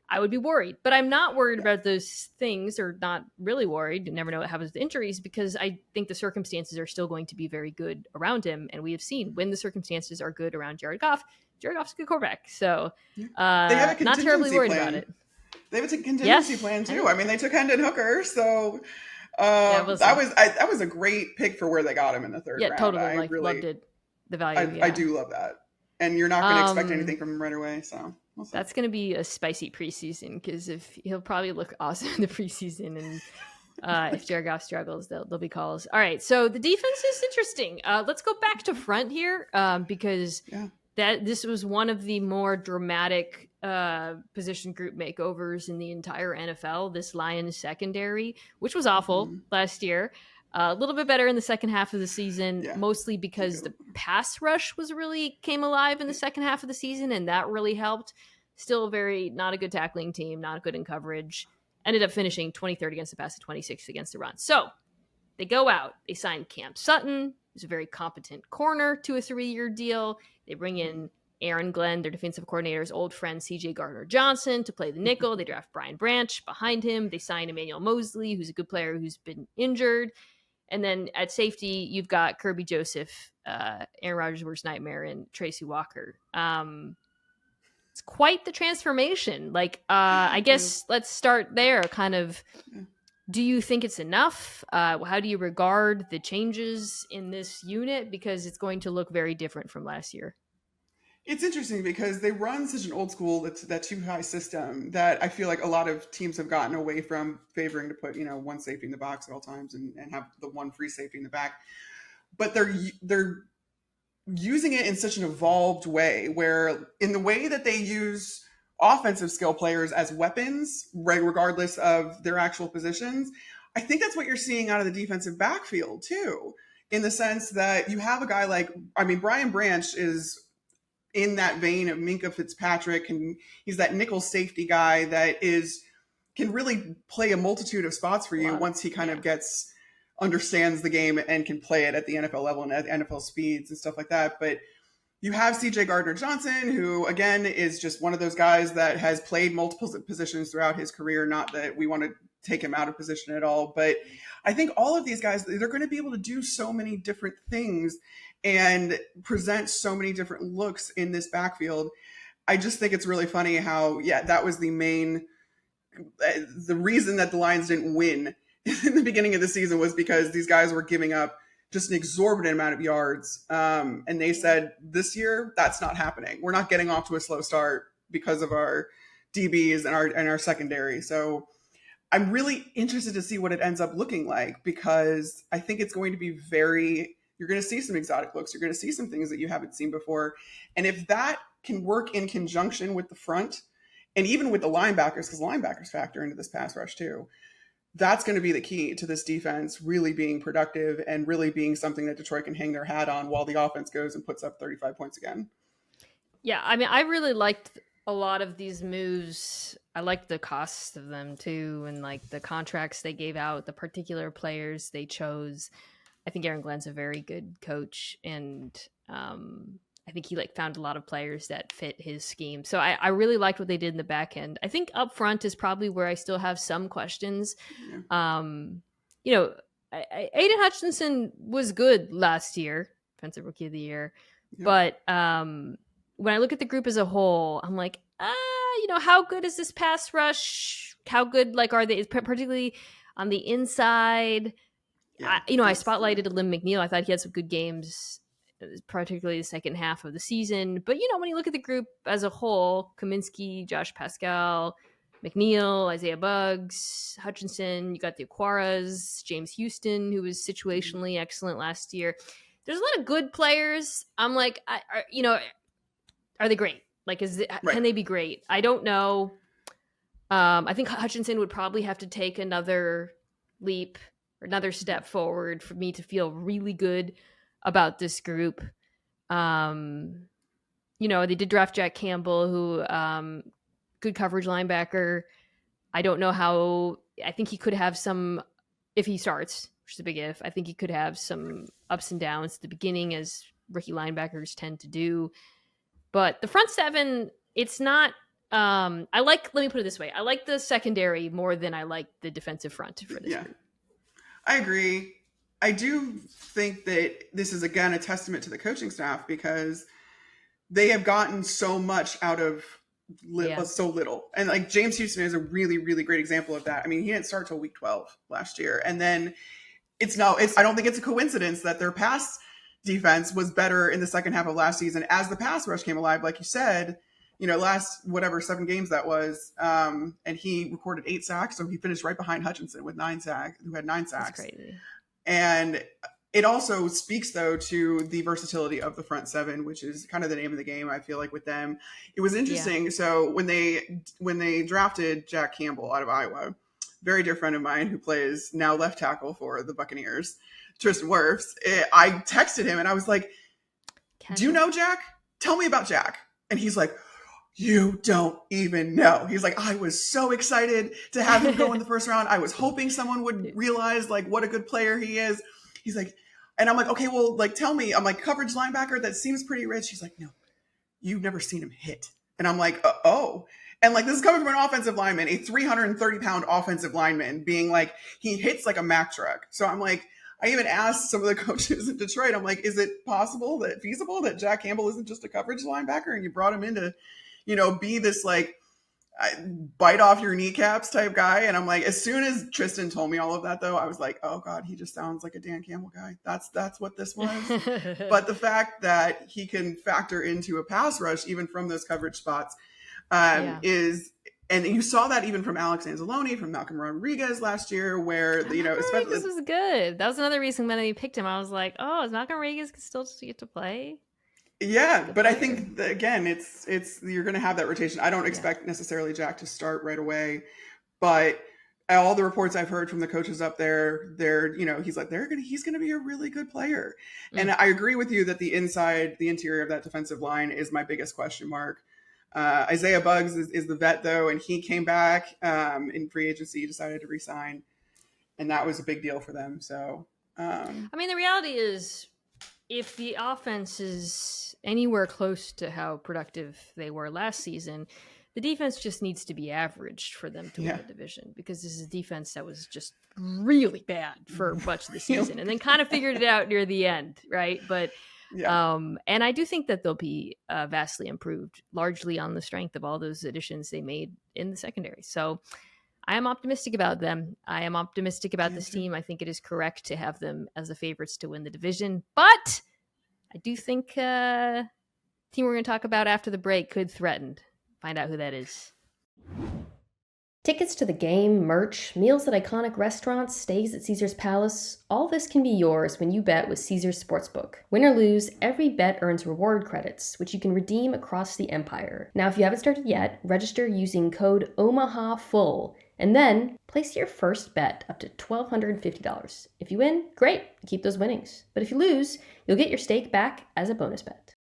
I would be worried, but I'm not worried about those things, or not really worried. You never know what happens with injuries, because I think the circumstances are still going to be very good around him. And we have seen when the circumstances are good around Jared Goff's a good quarterback. So They have a not terribly contingency worried plan. about it. They have a contingency Yes, plan I too. know. I mean, they took Hendon Hooker, so Yeah, we'll see. that was a great pick for where they got him in the third Yeah, round. totally. I Like really loved it. the value. I do love that. And you're not going to expect anything from him right away. So we'll see. That's going to be a spicy preseason, because if he'll probably look awesome in the preseason, and if Jared Goff struggles, there'll be calls. All right, so the defense is interesting. Let's go back to front here, because this was one of the more dramatic position group makeovers in the entire NFL. This Lions secondary, which was awful last year. A little bit better in the second half of the season, mostly because the pass rush came alive in the second half of the season, and that really helped. Still not a good tackling team, not good in coverage. Ended up finishing 23rd against the pass and 26th against the run. So they go out. They sign Cam Sutton, who's a very competent corner, to a 3-year deal. They bring in Aaron Glenn, their defensive coordinator's old friend CJ Gardner-Johnson, to play the nickel. They draft Brian Branch behind him. They sign Emmanuel Mosley, who's a good player who's been injured. And then at safety, you've got Kirby Joseph, Aaron Rodgers' worst nightmare, and Tracy Walker. It's quite the transformation. I guess let's start there. Kind of, do you think it's enough? How do you regard the changes in this unit? Because it's going to look very different from last year. It's interesting because they run such an old school, that too high system, that I feel like a lot of teams have gotten away from favoring to put, one safety in the box at all times and have the one free safety in the back. But they're using it in such an evolved way, where in the way that they use offensive skill players as weapons, regardless of their actual positions, I think that's what you're seeing out of the defensive backfield too, in the sense that you have a guy Brian Branch is in that vein of Minkah Fitzpatrick, and he's that nickel safety guy that can really play a multitude of spots for you once he kind of understands the game and can play it at the NFL level and at NFL speeds and stuff like that. But you have CJ Gardner-Johnson, who again is just one of those guys that has played multiple positions throughout his career. Not that we want to take him out of position at all, but I think all of these guys, they're going to be able to do so many different things and present so many different looks in this backfield. I just think it's really funny how, that was the reason that the Lions didn't win in the beginning of the season, was because these guys were giving up just an exorbitant amount of yards. And they said, this year, that's not happening. We're not getting off to a slow start because of our DBs and our secondary. So I'm really interested to see what it ends up looking like, because I think it's going to be you're going to see some exotic looks. You're going to see some things that you haven't seen before. And if that can work in conjunction with the front and even with the linebackers, because linebackers factor into this pass rush too, that's going to be the key to this defense really being productive and really being something that Detroit can hang their hat on while the offense goes and puts up 35 points again. Yeah, I really liked a lot of these moves. I liked the cost of them too, and the contracts they gave out, the particular players they chose. I think Aaron Glenn's a very good coach, and I think he found a lot of players that fit his scheme. So I really liked what they did in the back end. I think up front is probably where I still have some questions. Aiden Hutchinson was good last year, Defensive Rookie of the Year. Yeah. But when I look at the group as a whole, I'm like, how good is this pass rush? How good are they, particularly on the inside? Yeah, I spotlighted Lim McNeil. I thought he had some good games, particularly the second half of the season. But, when you look at the group as a whole, Kaminsky, Josh Pascal, McNeil, Isaiah Buggs, Hutchinson, you got the Aquaras, James Houston, who was situationally excellent last year. There's a lot of good players. I'm like, are they great? Can they be great? I don't know. I think Hutchinson would probably have to take another leap, another step forward for me to feel really good about this group. They did draft Jack Campbell, who good coverage linebacker. I don't know how. I think he could have some, if he starts, which is a big if, I think he could have some ups and downs at the beginning, as rookie linebackers tend to do. But the front seven, it's not. Let me put it this way. I like the secondary more than I like the defensive front for this group. I agree. I do think that this is, again, a testament to the coaching staff, because they have gotten so much out of so little. And James Houston is a really, really great example of that. I mean, he didn't start till week 12 last year. And then I don't think it's a coincidence that their pass defense was better in the second half of last season as the pass rush came alive, like you said. Last 7 games that was, and he recorded 8 sacks, so he finished right behind Hutchinson with 9 sacks, who had 9 sacks. That's crazy. And it also speaks, though, to the versatility of the front seven, which is kind of the name of the game, I feel like, with them. It was interesting. Yeah. So when they drafted Jack Campbell out of Iowa, very dear friend of mine who plays now left tackle for the Buccaneers, Tristan Wirfs, I texted him and I was like, do you know Jack? Tell me about Jack. And he's like, you don't even know. He's like, I was so excited to have him go in the first round. I was hoping someone would realize like what a good player he is. He's like, and I'm like, okay, well, like, tell me. I'm like, coverage linebacker, that seems pretty rich. She's like, no, you've never seen him hit. And I'm like, oh. And like, this is coming from an offensive lineman, a 330-pound offensive lineman, being like, he hits like a Mack truck. So I'm like, I even asked some of the coaches in Detroit, I'm like, is it feasible that Jack Campbell isn't just a coverage linebacker and you brought him in to, be this like bite off your kneecaps type guy? And I'm like, as soon as Tristan told me all of that, though, I was like, oh God, he just sounds like a Dan Campbell guy. That's what this was. But the fact that he can factor into a pass rush, even from those coverage spots, is, and you saw that even from Alex Anzalone, from Malcolm Rodriguez last year, where, especially this was good. That was another reason when they picked him, I was like, oh, is Malcolm Rodriguez still get to play? Yeah, but I think again, it's you're going to have that rotation. I don't expect necessarily Jack to start right away, but all the reports I've heard from the coaches up there, he's like he's going to be a really good player. And I agree with you that the interior of that defensive line is my biggest question mark. Isaiah Buggs is the vet though, and he came back in free agency, decided to resign, and that was a big deal for them. So, I mean, the reality is, if the offense is anywhere close to how productive they were last season, the defense just needs to be averaged for them to win the division, because this is a defense that was just really bad for much of the season and then kind of figured it out near the end, right? But and I do think that they'll be vastly improved, largely on the strength of all those additions they made in the secondary. So I am optimistic about them. I am optimistic about this team. I think it is correct to have them as the favorites to win the division. But I do think the team we're going to talk about after the break could threaten. Find out who that is. Tickets to the game, merch, meals at iconic restaurants, stays at Caesar's Palace, all this can be yours when you bet with Caesar's Sportsbook. Win or lose, every bet earns reward credits, which you can redeem across the empire. Now, if you haven't started yet, register using code OMAHAFULL, and then place your first bet up to $1,250. If you win, great, keep those winnings. But if you lose, you'll get your stake back as a bonus bet.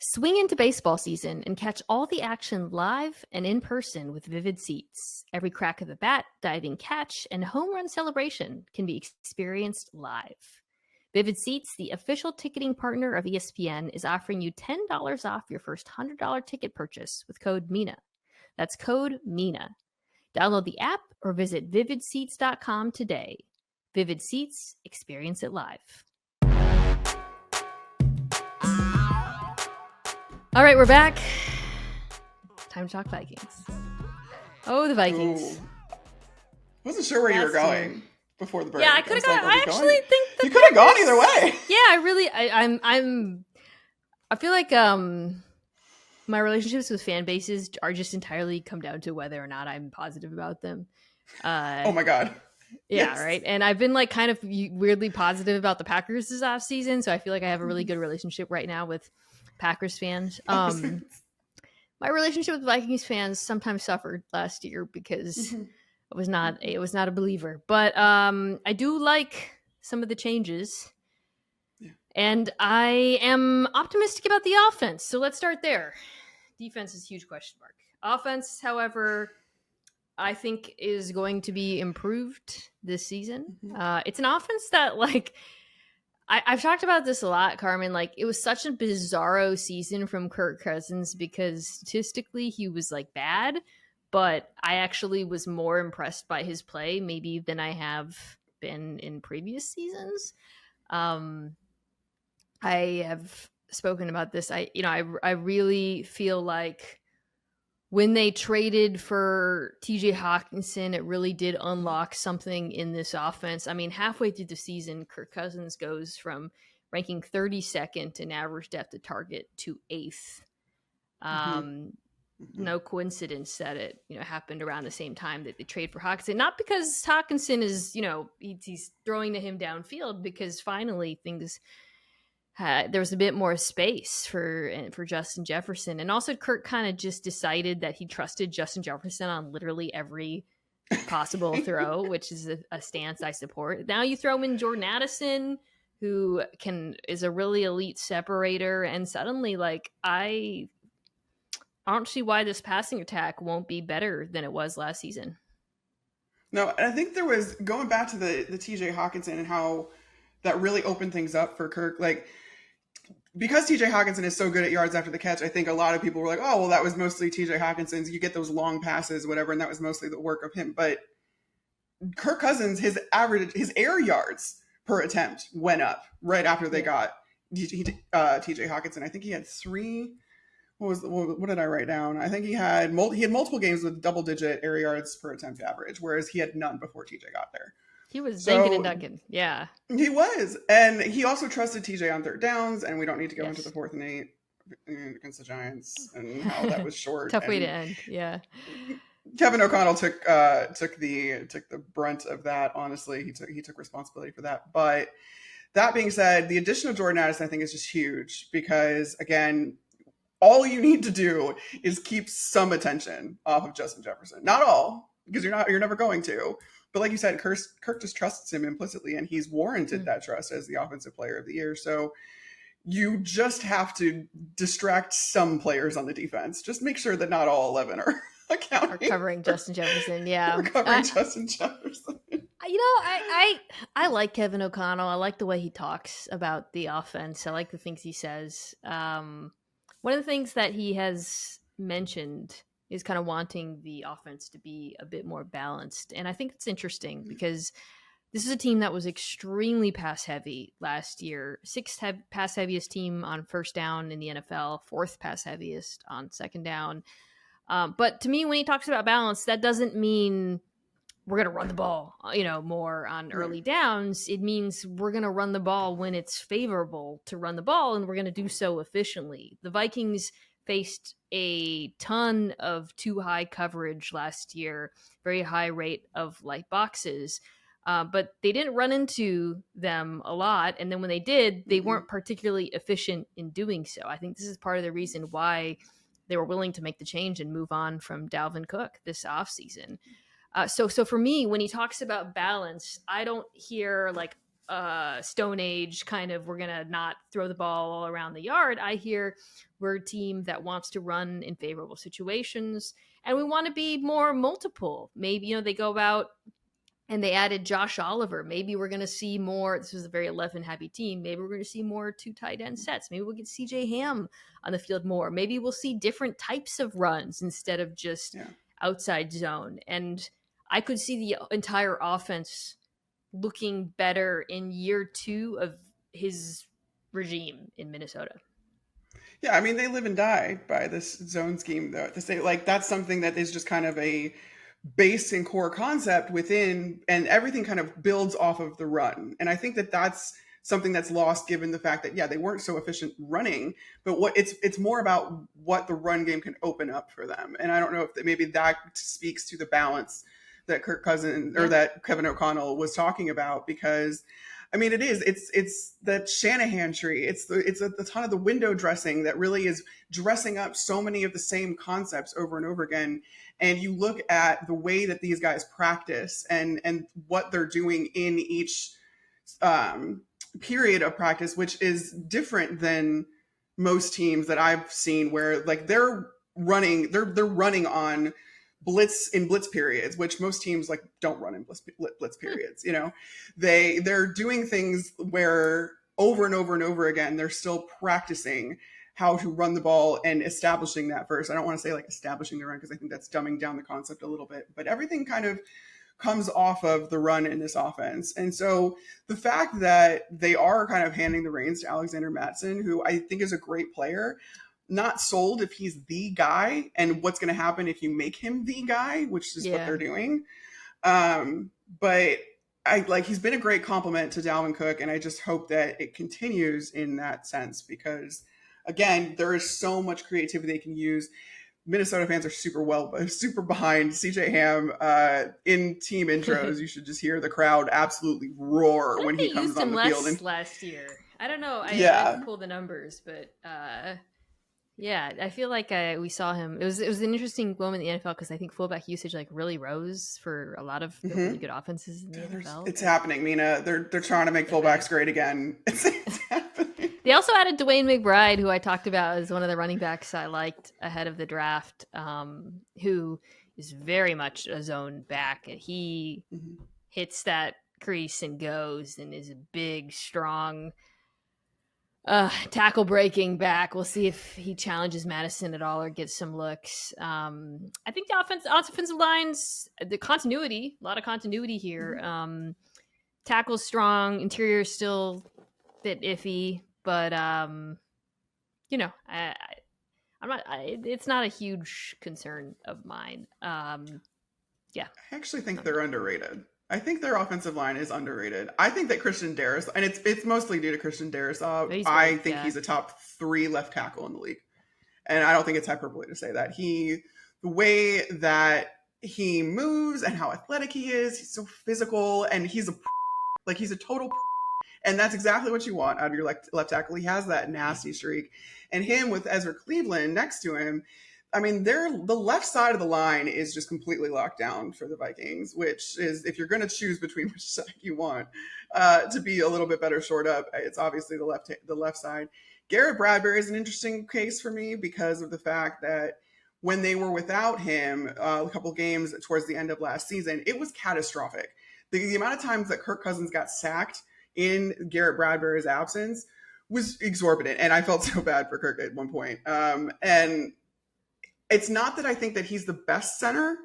Swing into baseball season and catch all the action live and in person with Vivid Seats. Every crack of the bat, diving catch, and home run celebration can be experienced live. Vivid Seats, the official ticketing partner of ESPN, is offering you $10 off your first $100 ticket purchase with code MINA. That's code MINA. Download the app or visit vividseats.com today. Vivid Seats, experience it live. All right, we're back. Time to talk Vikings. Oh, the Vikings. Ooh. I wasn't sure where you were going before the break. Yeah, I could have gone. I actually think you could have gone either way. Yeah, I feel like my relationships with fan bases are just entirely come down to whether or not I'm positive about them. Oh my God. Yeah, yes. Right. And I've been like kind of weirdly positive about the Packers this off season, so I feel like I have a really good relationship right now with Packers fans. My relationship with Vikings fans sometimes suffered last year because I was not a believer. But I do like some of the changes. Yeah. And I am optimistic about the offense. So let's start there. Defense is a huge question mark. Offense, however, I think is going to be improved this season. It's an offense that, like, I've talked about this a lot, Carmen. Like, it was such a bizarro season from Kirk Cousins because statistically he was like bad, but I actually was more impressed by his play maybe than I have been in previous seasons. I have spoken about this. I really feel like when they traded for TJ Hawkinson, it really did unlock something in this offense. I mean, halfway through the season, Kirk Cousins goes from ranking 32nd in average depth of target to 8th. No coincidence that it happened around the same time that they trade for Hawkinson. Not because Hawkinson is he's throwing to him downfield, because finally things there was a bit more space for Justin Jefferson, and also Kirk kind of just decided that he trusted Justin Jefferson on literally every possible throw, which is a stance I support. Now you throw in Jordan Addison, who is a really elite separator, and suddenly I don't see why this passing attack won't be better than it was last season. No, and I think there was, going back to the TJ Hawkinson and how that really opened things up for Kirk, because TJ Hawkinson is so good at yards after the catch, I think a lot of people were like, oh, well, that was mostly TJ Hawkinson's. You get those long passes, whatever, and that was mostly the work of him. But Kirk Cousins, his air yards per attempt went up right after they got TJ Hawkinson. I think he had 3. What did I write down? I think he had multiple games with double-digit air yards per attempt average, whereas he had none before TJ got there. He was dinking and dunking. Yeah. He was. And he also trusted TJ on third downs, and we don't need to go into the 4th and 8 against the Giants and how that was short. Tough way to end. Yeah. Kevin O'Connell took the brunt of that, honestly. He took responsibility for that. But that being said, the addition of Jordan Addison, I think, is just huge because, again, all you need to do is keep some attention off of Justin Jefferson. Not all, because you're never going to. But like you said, Kirk just trusts him implicitly, and he's warranted that trust as the offensive player of the year. So you just have to distract some players on the defense. Just make sure that not all 11 are accounting. Or covering Justin Jefferson, yeah. Or covering Justin Jefferson. I like Kevin O'Connell. I like the way he talks about the offense. I like the things he says. One of the things that he has mentioned is kind of wanting the offense to be a bit more balanced. And I think it's interesting because this is a team that was extremely pass heavy last year. 6th pass heaviest team on first down in the NFL, 4th pass heaviest on second down. But to me, when he talks about balance, that doesn't mean we're going to run the ball, more on early downs. It means we're going to run the ball when it's favorable to run the ball, and we're going to do so efficiently. The Vikings faced a ton of too high coverage last year, very high rate of light boxes, but they didn't run into them a lot. And then when they did, they weren't particularly efficient in doing so. I think this is part of the reason why they were willing to make the change and move on from Dalvin Cook this offseason. So for me, when he talks about balance, I don't hear Stone Age kind of, we're going to not throw the ball all around the yard. I hear we're a team that wants to run in favorable situations, and we want to be more multiple. Maybe, they go out and they added Josh Oliver. Maybe we're going to see more. This was a very 11-heavy team. Maybe we're going to see more 2 tight end sets. Maybe we'll get CJ Ham on the field more. Maybe we'll see different types of runs instead of just outside zone. And I could see the entire offense looking better in year 2 of his regime in Minnesota. Yeah, I mean, they live and die by this zone scheme, though. To say, that's something that is just kind of a base and core concept within, and everything kind of builds off of the run. And I think that that's something that's lost given the fact that, they weren't so efficient running, but it's more about what the run game can open up for them. And I don't know if maybe that speaks to the balance that Kirk Cousins or that Kevin O'Connell was talking about, because I mean, it's that Shanahan tree. It's a ton of the window dressing that really is dressing up so many of the same concepts over and over again. And you look at the way that these guys practice and what they're doing in each period of practice, which is different than most teams that I've seen, where they're running on blitz periods, which most teams don't run in blitz periods. They're doing things where over and over and over again, they're still practicing how to run the ball and establishing that first. I don't want to say establishing the run, because I think that's dumbing down the concept a little bit, but everything kind of comes off of the run in this offense. And so the fact that they are kind of handing the reins to Alexander Mattison, who I think is a great player, not sold if he's the guy and what's going to happen if you make him the guy, which is what they're doing. But he's been a great compliment to Dalvin Cook, and I just hope that it continues in that sense because, again, there is so much creativity they can use. Minnesota fans are super behind CJ Ham in team intros. You should just hear the crowd absolutely roar when he comes on the field. And last year, I don't know. I didn't pull the numbers, but yeah, I feel like we saw him. It was an interesting moment in the NFL because I think fullback usage really rose for a lot of the really good offenses in the NFL. It's happening, Mina. They're trying to make fullbacks great again. It's happening. They also added Dwayne McBride, who I talked about as one of the running backs I liked ahead of the draft, who is very much a zone back. He hits that crease and goes and is a big, strong tackle breaking back. We'll see if he challenges Madison at all or gets some looks. I think the offensive lines, the continuity, a lot of continuity here. Tackle's strong, interior still a bit iffy, but I'm not. It's not a huge concern of mine. Yeah, I actually think they're underrated. I think their offensive line is underrated. I think that Christian Darrisaw, and it's mostly due to Christian Darrisaw. I think he's a top 3 left tackle in the league, and I don't think it's hyperbole to say that. The way that he moves and how athletic he is, he's so physical, and he's a total. And that's exactly what you want out of your left tackle. He has that nasty streak, and him with Ezra Cleveland next to him. I mean, the left side of the line is just completely locked down for the Vikings, which is, if you're going to choose between which side you want to be a little bit better shored up, it's obviously the left side. Garrett Bradbury is an interesting case for me because of the fact that when they were without him a couple games towards the end of last season, it was catastrophic. The amount of times that Kirk Cousins got sacked in Garrett Bradbury's absence was exorbitant, and I felt so bad for Kirk at one point. And it's not that I think that he's the best center,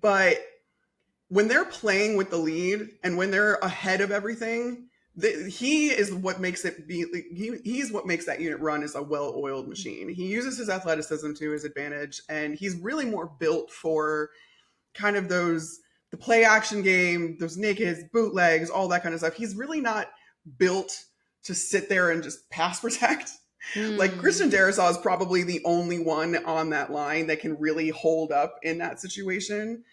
but when they're playing with the lead and when they're ahead of everything, he is what makes it be. He's what makes that unit run as a well-oiled machine. He uses his athleticism to his advantage, and he's really more built for kind of the play action game, those nakeds, bootlegs, all that kind of stuff. He's really not built to sit there and just pass protect. Like Christian Darrisaw is probably the only one on that line that can really hold up in that situation.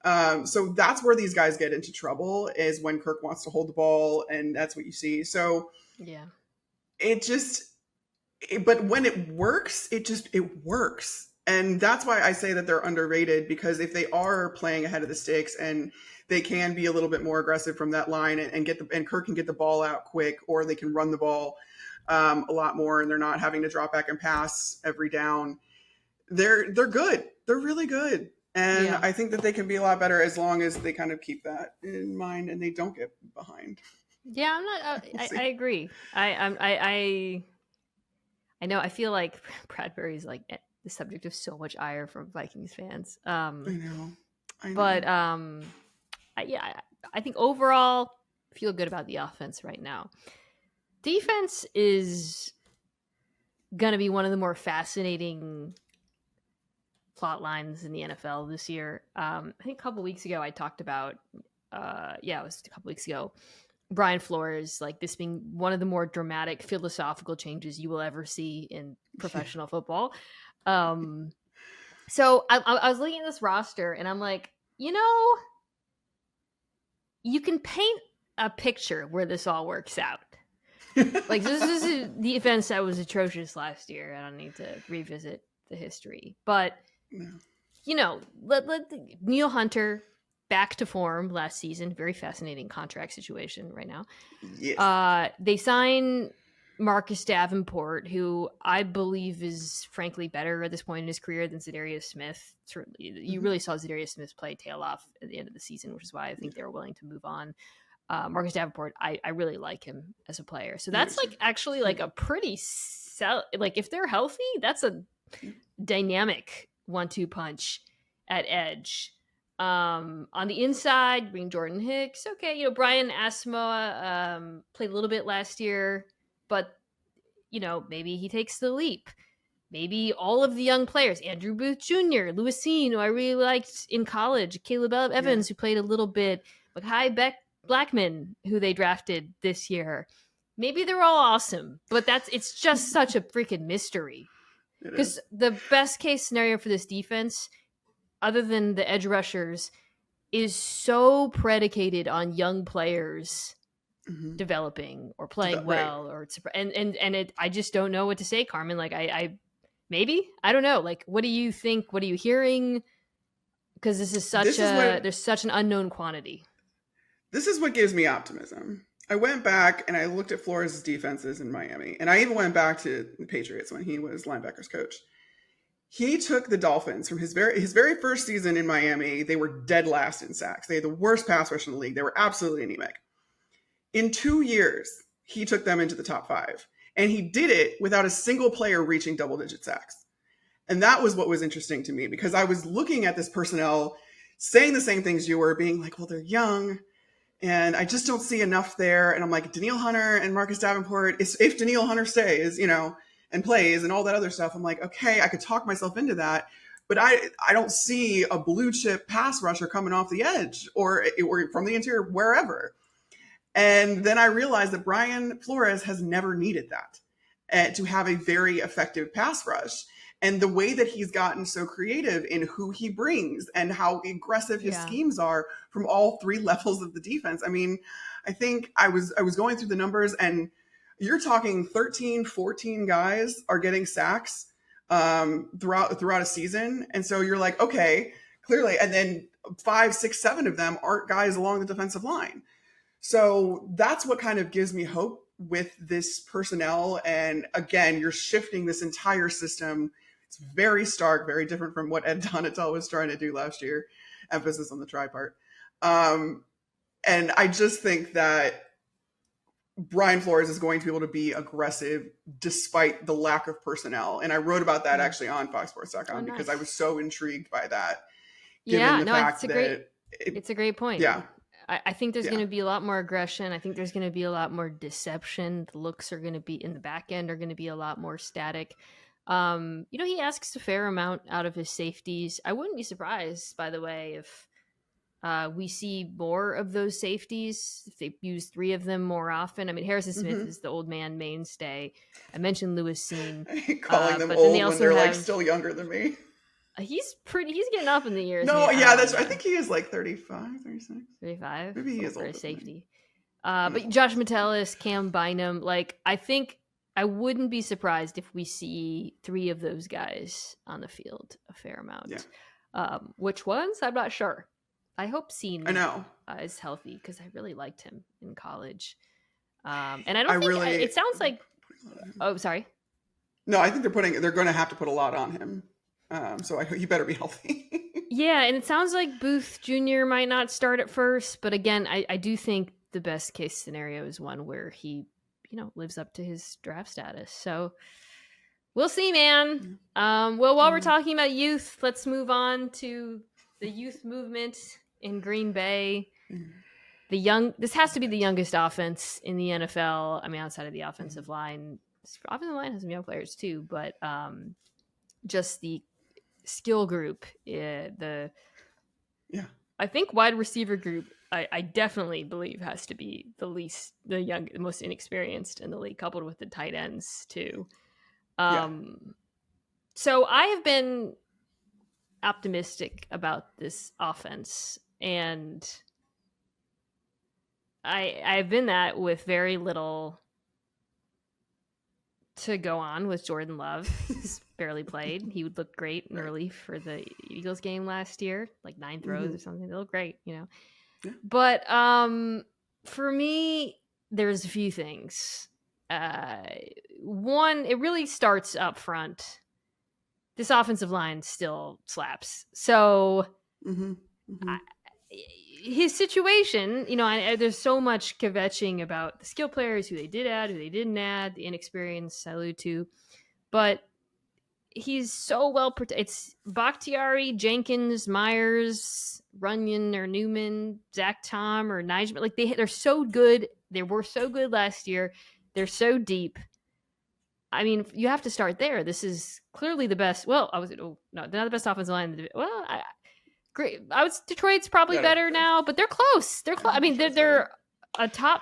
So that's where these guys get into trouble, is when Kirk wants to hold the ball, and that's what you see. So yeah, but when it works, it works. And that's why I say that they're underrated, because if they are playing ahead of the sticks and they can be a little bit more aggressive from that line and Kirk can get the ball out quick, or they can run the ball a lot more, and they're not having to drop back and pass every down. They're good. They're really good. And I think that they can be a lot better as long as they kind of keep that in mind and they don't get behind. Yeah, I'm not. I agree. I know. I feel like Bradbury's like the subject of so much ire from Vikings fans. I know. But I think overall feel good about the offense right now. Defense is going to be one of the more fascinating plot lines in the NFL this year. I think a couple weeks ago I talked about, it was a couple weeks ago, Brian Flores, like this being one of the more dramatic philosophical changes you will ever see in professional football. So I was looking at this roster and I'm like, you can paint a picture where this all works out. Like this is a defense that was atrocious last year. I don't need to revisit the history, but let Neil Hunter back to form last season. Very fascinating contract situation right now. Yes. They sign Marcus Davenport, who I believe is frankly better at this point in his career than Za'Darius Smith. You really saw Za'Darius Smith play tail off at the end of the season, which is why I think they were willing to move on. Marcus Davenport, I really like him as a player. So that's actually a pretty if they're healthy, that's a dynamic 1-2 punch at edge. On the inside, bring Jordan Hicks. Okay, Brian Asamoah played a little bit last year, but maybe he takes the leap maybe all of the young players, Andrew Booth Jr., Lewis Seen, who I really liked in college, Caleb Evans, who played a little bit, Mekhi Blackman, who they drafted this year. Maybe they're all awesome, but it's just such a freaking mystery. Because the best case scenario for this defense, other than the edge rushers, is so predicated on young players developing or playing well, or I just don't know what to say, Carmen. Like I don't know. Like, what do you think? What are you hearing? Because there's such an unknown quantity. This is what gives me optimism. I went back and I looked at Flores' defenses in Miami, and I even went back to the Patriots when he was linebackers coach. He took the Dolphins from his very first season in Miami. They were dead last in sacks. They had the worst pass rush in the league. They were absolutely anemic. In 2 years, he took them into the top 5. And he did it without a single player reaching double-digit sacks. And that was what was interesting to me, because I was looking at this personnel saying the same things you were, being like, well, they're young, and I just don't see enough there. And I'm like, Danielle Hunter and Marcus Davenport, if Danielle Hunter stays, and plays and all that other stuff, I'm like, okay, I could talk myself into that. But I don't see a blue chip pass rusher coming off the edge or from the interior, wherever. And then I realized that Brian Flores has never needed that to have a very effective pass rush. And the way that he's gotten so creative in who he brings and how aggressive his schemes are from all 3 levels of the defense. I mean, I think I was going through the numbers, and you're talking 13, 14 guys are getting sacks throughout a season. And so you're like, okay, clearly. And then 5, 6, 7 of them aren't guys along the defensive line. So that's what kind of gives me hope with this personnel. And again, you're shifting this entire system. It's very stark, very different from what Ed Donatel was trying to do last year. Emphasis on the try part. And I just think that Brian Flores is going to be able to be aggressive despite the lack of personnel. And I wrote about that actually on foxsports.com because I was so intrigued by that. It's a great point. Yeah. I think there's going to be a lot more aggression. I think there's going to be a lot more deception. The looks are going to be in the back end are going to be a lot more static. He asks a fair amount out of his safeties. I wouldn't be surprised, by the way, if we see more of those safeties, if they use 3 of them more often. I mean, Harrison Smith is the old man mainstay. I mentioned Lewis Seen. I hate calling them old when they're like still younger than me. He's getting up in the years. No, yeah, that's right. I think he is like 35, 36. 35? Maybe he is for a safety. But Josh Metellus, Cam Bynum, I think I wouldn't be surprised if we see 3 of those guys on the field a fair amount. Yeah. Which ones? I'm not sure. I hope Seen is healthy because I really liked him in college. And I don't think it sounds like. Oh, sorry. No, I think they're going to have to put a lot on him. So he better be healthy. Yeah, and it sounds like Booth Jr. might not start at first, but again, I do think the best case scenario is one where he, lives up to his draft status. So we'll see, man. Well, while we're talking about youth, let's move on to the youth movement in Green Bay. This has to be the youngest offense in the NFL. I mean, outside of the offensive line. The offensive line has some young players too, but just the skill group, I think wide receiver group, I definitely believe has to be the most inexperienced in the league, coupled with the tight ends too. So I have been optimistic about this offense, and I've been that with very little to go on with Jordan Love. He's barely played. He would look great in relief for the Eagles game last year, like 9 throws or something. They look great, Yeah. But for me, there's a few things. One, it really starts up front. This offensive line still slaps. So his situation, there's so much kvetching about the skill players, who they did add, who they didn't add, the inexperience I allude to. But he's so well protected. It's Bakhtiari, Jenkins, Myers, Runyon or Newman, Zach Tom or Nijman. They're so good. They were so good last year. They're so deep. I mean, you have to start there. This is clearly the best. Well, no, they're not the best offensive line. Well, great. Detroit's probably better now, but they're close. They're close. I mean, they're a top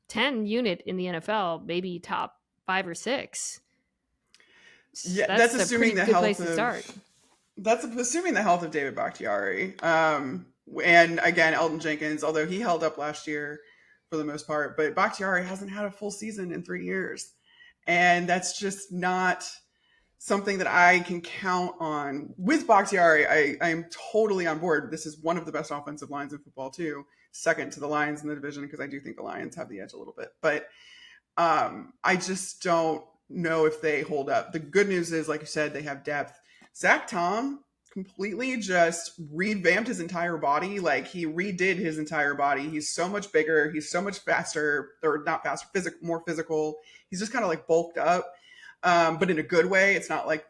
10 unit in the NFL, maybe top 5 or 6. Yeah, that's assuming the health place to start. That's assuming the health of David Bakhtiari. And again, Elton Jenkins, although he held up last year for the most part, but Bakhtiari hasn't had a full season in 3 years. And that's just not something that I can count on. With Bakhtiari, I am totally on board. This is one of the best offensive lines in football too, second to the Lions in the division, because I do think the Lions have the edge a little bit. But I just don't know if they hold up. The good news is, like you said, they have depth. Zach Tom completely just revamped his entire body. Like, he redid his entire body. He's so much bigger. He's so much faster, or not faster, more physical. He's just kind of like bulked up, but in a good way. It's not like,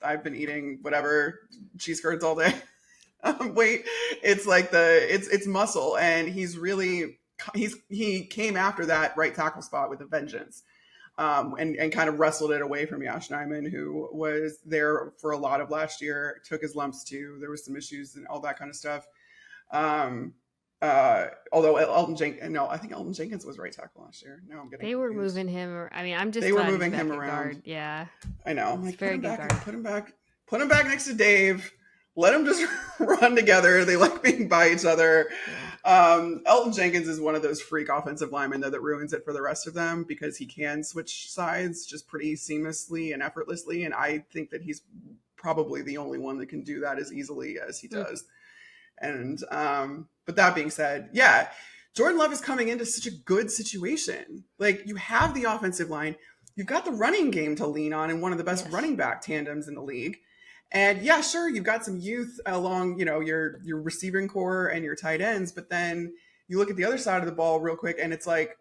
I've been eating whatever cheese curds all day. Wait, it's like it's muscle, and he came after that right tackle spot with a vengeance. And kind of wrestled it away from Yosh Nijman, who was there for a lot of last year, took his lumps too. There was some issues and all that kind of stuff. Although I think Elton Jenkins was right tackle last year. No, I'm getting They confused. were moving him. They were moving him around. Guard. Yeah, I know. I'm like, very good guard. Put him back next to Dave. Let them just run together. They like being by each other. Elton Jenkins is one of those freak offensive linemen, though, that ruins it for the rest of them, because he can switch sides just pretty seamlessly and effortlessly. And I think that he's probably the only one that can do that as easily as he does. And but that being said, yeah, Jordan Love is coming into such a good situation. Like, you have the offensive line, you've got the running game to lean on, and one of the best running back tandems in the league. And yeah, sure, you've got some youth along, your receiving core and your tight ends, but then you look at the other side of the ball real quick, and it's like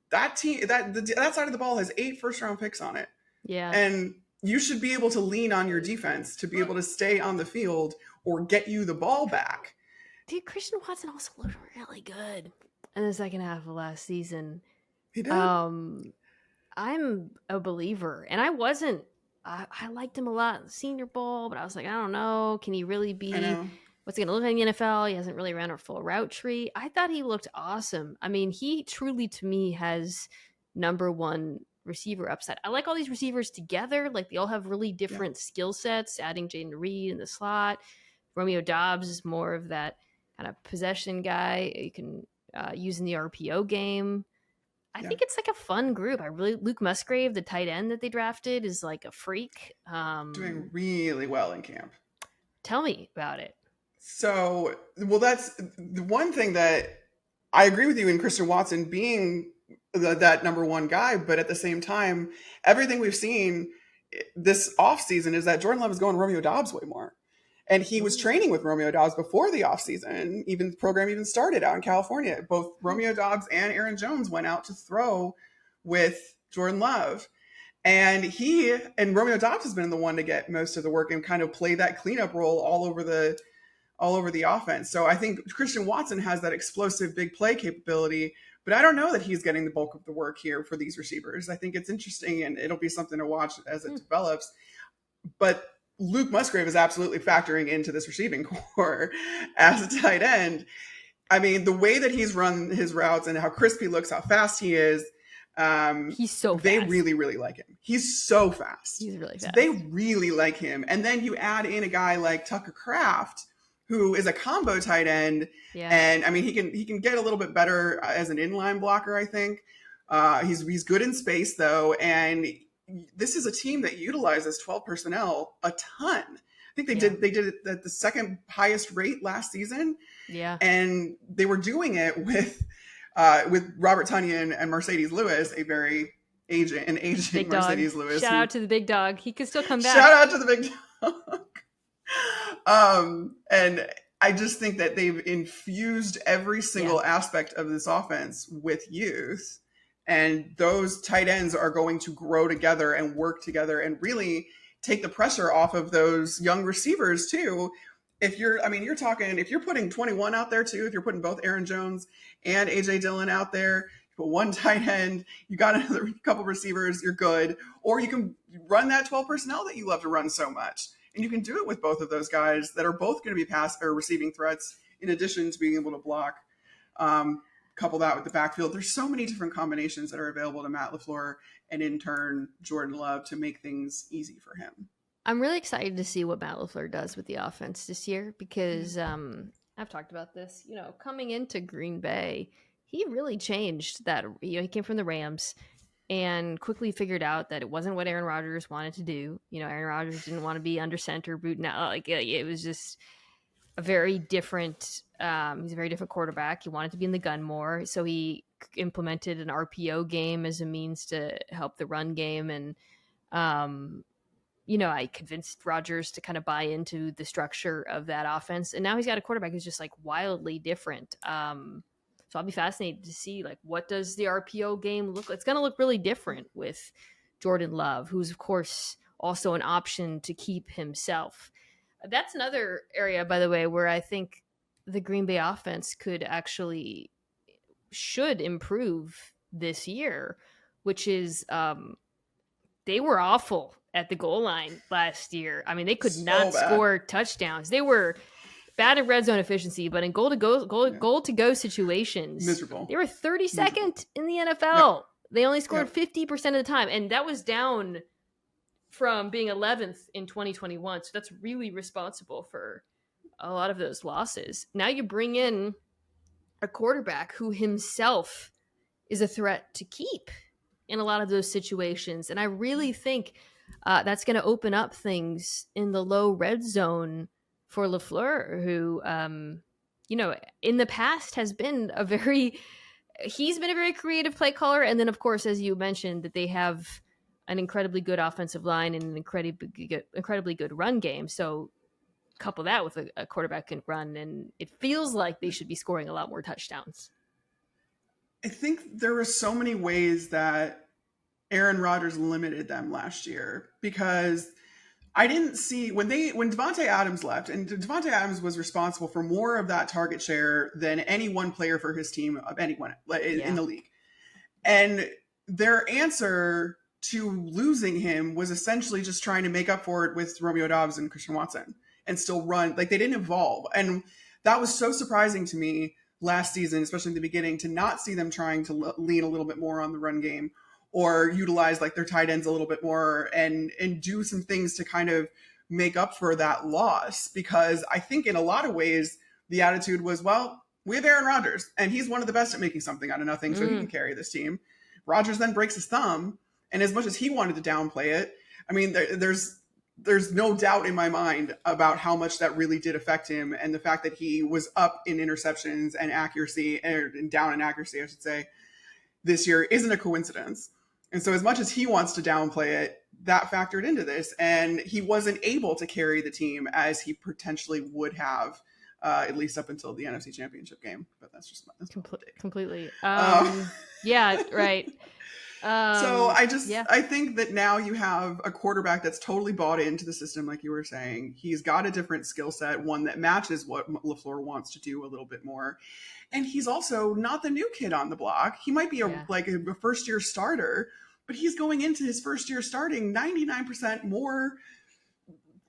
that side of the ball has 8 first-round picks on it. Yeah, and you should be able to lean on your defense to be able to stay on the field or get you the ball back. Dude, Christian Watson also looked really good in the second half of last season. He did. I'm a believer, and I wasn't. I liked him a lot in the Senior Bowl, but I was like, I don't know. Can he really be? What's he going to look like in the NFL? He hasn't really ran a full route tree. I thought he looked awesome. I mean, he truly, to me, has number one receiver upside. I like all these receivers together. Like, they all have really different skill sets, adding Jaden Reed in the slot. Romeo Doubs is more of that kind of possession guy you can use in the RPO game. I think it's like a fun group. Luke Musgrave, the tight end that they drafted, is like a freak. Doing really well in camp. Tell me about it. So, well, that's the one thing that I agree with you in Christian Watson being that number one guy. But at the same time, everything we've seen this offseason is that Jordan Love is going Romeo Doubs way more. And he was training with Romeo Doubs before the offseason. Even the program even started out in California. Both Romeo Doubs and Aaron Jones went out to throw with Jordan Love. And Romeo Doubs has been the one to get most of the work and kind of play that cleanup role all over the offense. So I think Christian Watson has that explosive big play capability, but I don't know that he's getting the bulk of the work here for these receivers. I think it's interesting, and it'll be something to watch as it develops. But Luke Musgrave is absolutely factoring into this receiving core as a tight end. I mean, the way that he's run his routes and how crisp he looks, how fast he is. He's so fast. They really, really like him. He's so fast. He's really fast. So they really like him. And then you add in a guy like Tucker Kraft, who is a combo tight end. Yeah. And I mean, he can get a little bit better as an inline blocker, I think. He's good in space though. And this is a team that utilizes 12 personnel a ton. I think they did it at the second highest rate last season. Yeah. And they were doing it with Robert Tonyan and Mercedes Lewis, a very aging big Mercedes dog. Lewis. Shout out to the big dog. He could still come back. Shout out to the big dog. And I just think that they've infused every single aspect of this offense with youth. And those tight ends are going to grow together and work together and really take the pressure off of those young receivers too. If you're putting 21 out there too, if you're putting both Aaron Jones and AJ Dillon out there, But one tight end, you got another couple receivers, you're good. Or you can run that 12 personnel that you love to run so much. And you can do it with both of those guys that are both going to be pass or receiving threats in addition to being able to block. Couple that with the backfield. There's so many different combinations that are available to Matt LaFleur and in turn Jordan Love to make things easy for him. I'm really excited to see what Matt LaFleur does with the offense this year because I've talked about this, coming into Green Bay, he really changed that. He came from the Rams and quickly figured out that it wasn't what Aaron Rodgers wanted to do. Aaron Rodgers didn't want to be under center booting out. It was just a very different, he's a very different quarterback. He wanted to be in the gun more. So he implemented an RPO game as a means to help the run game. And, I convinced Rodgers to kind of buy into the structure of that offense. And now he's got a quarterback who's just like wildly different. So I'll be fascinated to see what does the RPO game look like? It's going to look really different with Jordan Love, who's of course also an option to keep himself. That's another area, by the way, where I think the Green Bay offense should improve this year, which is they were awful at the goal line last year. I mean, they could not score touchdowns. They were bad in red zone efficiency, but in goal to go situations, miserable. They were 32nd in the NFL. Yep. They only scored 50% of the time, and that was down from being 11th in 2021. So that's really responsible for a lot of those losses. Now you bring in a quarterback who himself is a threat to keep in a lot of those situations. And I really think that's going to open up things in the low red zone for LaFleur, who, in the past has been he's been a very creative play caller. And then, of course, as you mentioned, that they have an incredibly good offensive line and an incredibly good run game. So couple that with a quarterback can run, and it feels like they should be scoring a lot more touchdowns. I think there were so many ways that Aaron Rodgers limited them last year, because I didn't see when Devontae Adams left, and Devontae Adams was responsible for more of that target share than any one player for his team of anyone in the league. And their answer to losing him was essentially just trying to make up for it with Romeo Doubs and Christian Watson and still run. They didn't evolve. And that was so surprising to me last season, especially in the beginning, to not see them trying to lean a little bit more on the run game or utilize their tight ends a little bit more and do some things to kind of make up for that loss. Because I think in a lot of ways, the attitude was, well, we have Aaron Rodgers and he's one of the best at making something out of nothing. So he can carry this team. Rodgers then breaks his thumb. And as much as he wanted to downplay it, I mean, there's no doubt in my mind about how much that really did affect him. And the fact that he was up in interceptions and accuracy, and down in accuracy, I should say, this year isn't a coincidence. And so as much as he wants to downplay it, that factored into this. And he wasn't able to carry the team as he potentially would have, at least up until the NFC Championship game. But that's just completely. Yeah, right. So I think that now you have a quarterback that's totally bought into the system, like you were saying. He's got a different skill set, one that matches what LaFleur wants to do a little bit more. And he's also not the new kid on the block. He might be a first-year starter, but he's going into his first year starting 99% more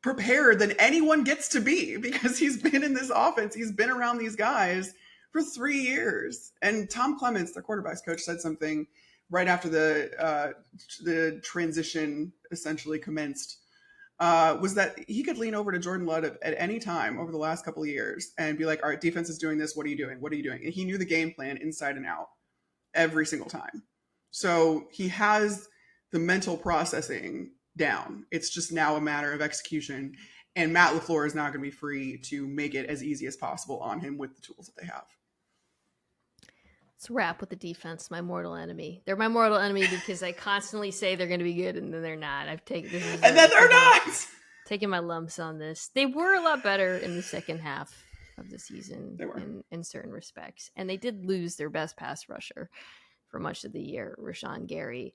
prepared than anyone gets to be, because he's been in this offense. He's been around these guys for 3 years. And Tom Clements, the quarterback's coach, said something right after the transition essentially commenced, was that he could lean over to Jordan Love at any time over the last couple of years and be like, all right, defense is doing this. What are you doing? What are you doing? And he knew the game plan inside and out every single time. So he has the mental processing down. It's just now a matter of execution. And Matt LaFleur is now going to be free to make it as easy as possible on him with the tools that they have. Let's wrap with the defense, my mortal enemy. They're my mortal enemy because I constantly say they're going to be good and then they're not. Then they're not. Taking my lumps on this. They were a lot better in the second half of the season in certain respects. And they did lose their best pass rusher for much of the year, Rashawn Gary.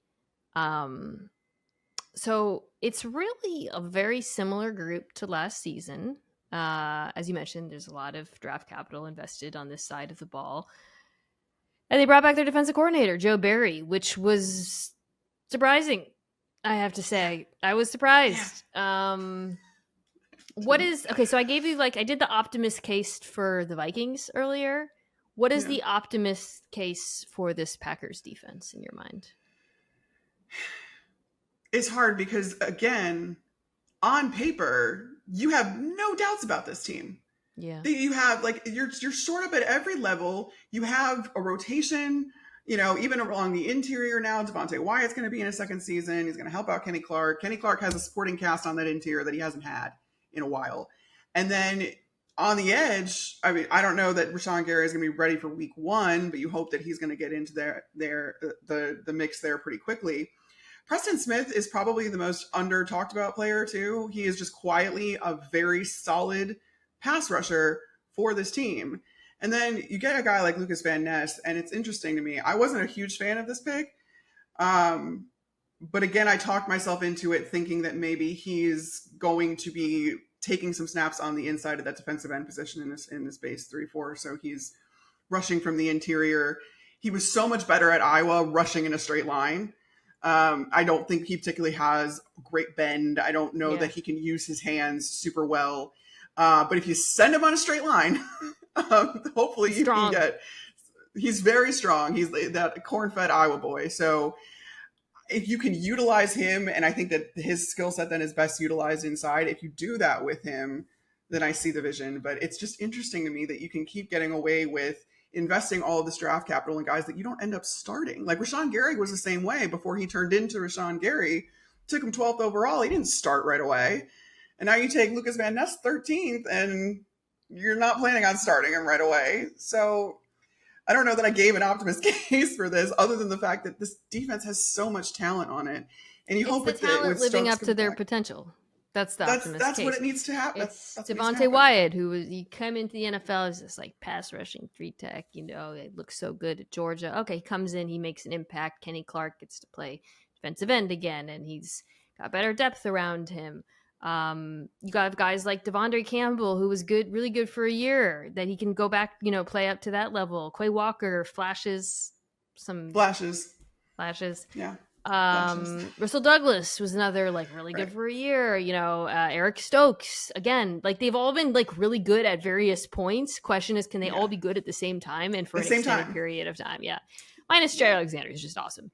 So it's really a very similar group to last season. As you mentioned, there's a lot of draft capital invested on this side of the ball. And they brought back their defensive coordinator, Joe Barry, which was surprising, I have to say. I was surprised. Okay, so I gave you I did the optimist case for the Vikings earlier. What is the optimist case for this Packers defense in your mind? It's hard because, again, on paper, you have no doubts about this team. Yeah. You have you're sort of at every level. You have a rotation, even along the interior now. Devontae Wyatt's going to be in his second season. He's going to help out Kenny Clark. Kenny Clark has a supporting cast on that interior that he hasn't had in a while. And then on the edge, I mean, I don't know that Rashawn Gary is going to be ready for week 1, but you hope that he's going to get into the mix there pretty quickly. Preston Smith is probably the most under talked about player too. He is just quietly a very solid pass rusher for this team. And then you get a guy like Lucas Van Ness, and it's interesting to me. I wasn't a huge fan of this pick. But again, I talked myself into it thinking that maybe he's going to be taking some snaps on the inside of that defensive end position in this base 3-4. So he's rushing from the interior. He was so much better at Iowa rushing in a straight line. I don't think he particularly has great bend. I don't know that he can use his hands super well. But if you send him on a straight line, hopefully you can get. He's very strong. He's that corn-fed Iowa boy. So if you can utilize him, and I think that his skill set then is best utilized inside. If you do that with him, then I see the vision. But it's just interesting to me that you can keep getting away with investing all of this draft capital in guys that you don't end up starting. Like Rashawn Gary was the same way before he turned into Rashawn Gary. Took him 12th overall. He didn't start right away. And now you take Lucas Van Ness 13th, and you're not planning on starting him right away. So I don't know that I gave an optimist case for this, other than the fact that this defense has so much talent on it. And you hope the talent living up to their potential. That's the optimist That's case. what it needs to happen. It's Devontae Wyatt, he came into the NFL as this pass rushing 3-tech. It looks so good at Georgia. Okay, he comes in, he makes an impact. Kenny Clark gets to play defensive end again, and he's got better depth around him. You got guys like Devondre Campbell, who was good, really good for a year, that he can go back, play up to that level. Quay Walker flashes. Yeah. Russell Douglas was another really good for a year. Eric Stokes again. They've all been really good at various points. Question is, can they all be good at the same time and for an extended period of time? Yeah. Minus Jay Alexander, who's just awesome.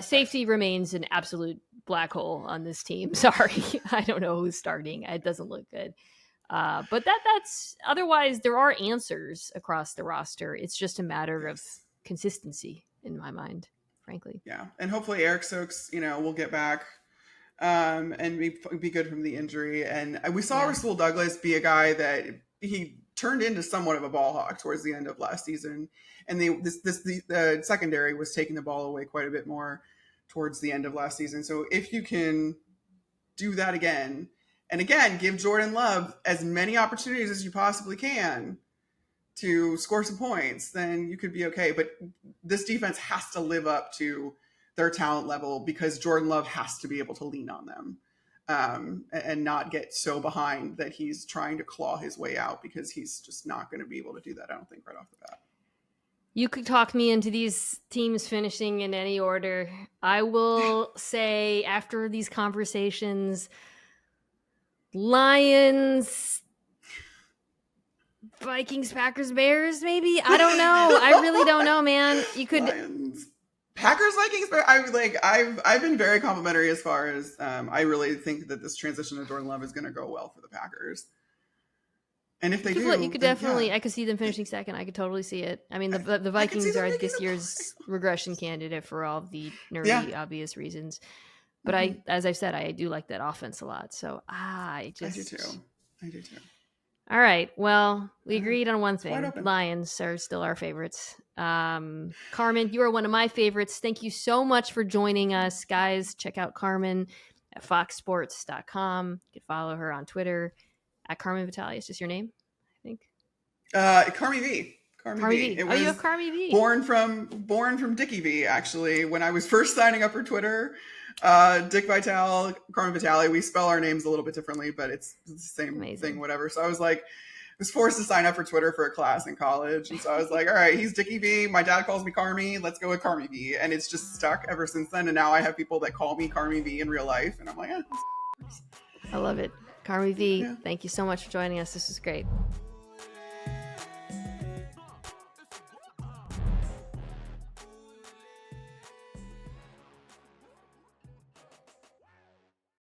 Safety remains an absolute black hole on this team. Sorry, I don't know who's starting. It doesn't look good. But that's otherwise there are answers across the roster. It's just a matter of consistency in my mind, frankly. Yeah, and hopefully Eric Stokes, will get back and be good from the injury. And we saw Rasul Douglas be a guy that he turned into somewhat of a ball hawk towards the end of last season. And the secondary was taking the ball away quite a bit more towards the end of last season. So if you can do that again, and again, give Jordan Love as many opportunities as you possibly can to score some points, then you could be okay. But this defense has to live up to their talent level because Jordan Love has to be able to lean on them and not get so behind that he's trying to claw his way out, because he's just not going to be able to do that, I don't think, right off the bat. You could talk me into these teams finishing in any order. I will say after these conversations, Lions, Vikings, Packers, Bears, maybe? I don't know. I really don't know, man. You could Lions, Packers, Vikings, Bears. I've been very complimentary as far as I really think that this transition to Jordan Love is going to go well for the Packers. And if they do, you could definitely. I could see them finishing second. I could totally see it. I mean, the Vikings are this year's regression candidate for all the nerdy, obvious reasons. But as I've said, I do like that offense a lot. So I do too. All right. Well, we agreed on one thing. Lions are still our favorites. Carmen, you are one of my favorites. Thank you so much for joining us, guys. Check out Carmen at foxsports.com. You can follow her on Twitter at Carmen Vitali. It's just your name, I think. Carmi V. Carmi V. You have Carmi V. Born from Dickie V, actually. When I was first signing up for Twitter, Dick Vitale, Carmen Vitali, we spell our names a little bit differently, but it's the same thing, whatever. So I was like, was forced to sign up for Twitter for a class in college. And so I was like, all right, he's Dickie V. My dad calls me Carmi. Let's go with Carmi V. And it's just stuck ever since then. And now I have people that call me Carmi V in real life. And I'm like, I love it. Carmi V, Yeah. thank you so much for joining us. This was great.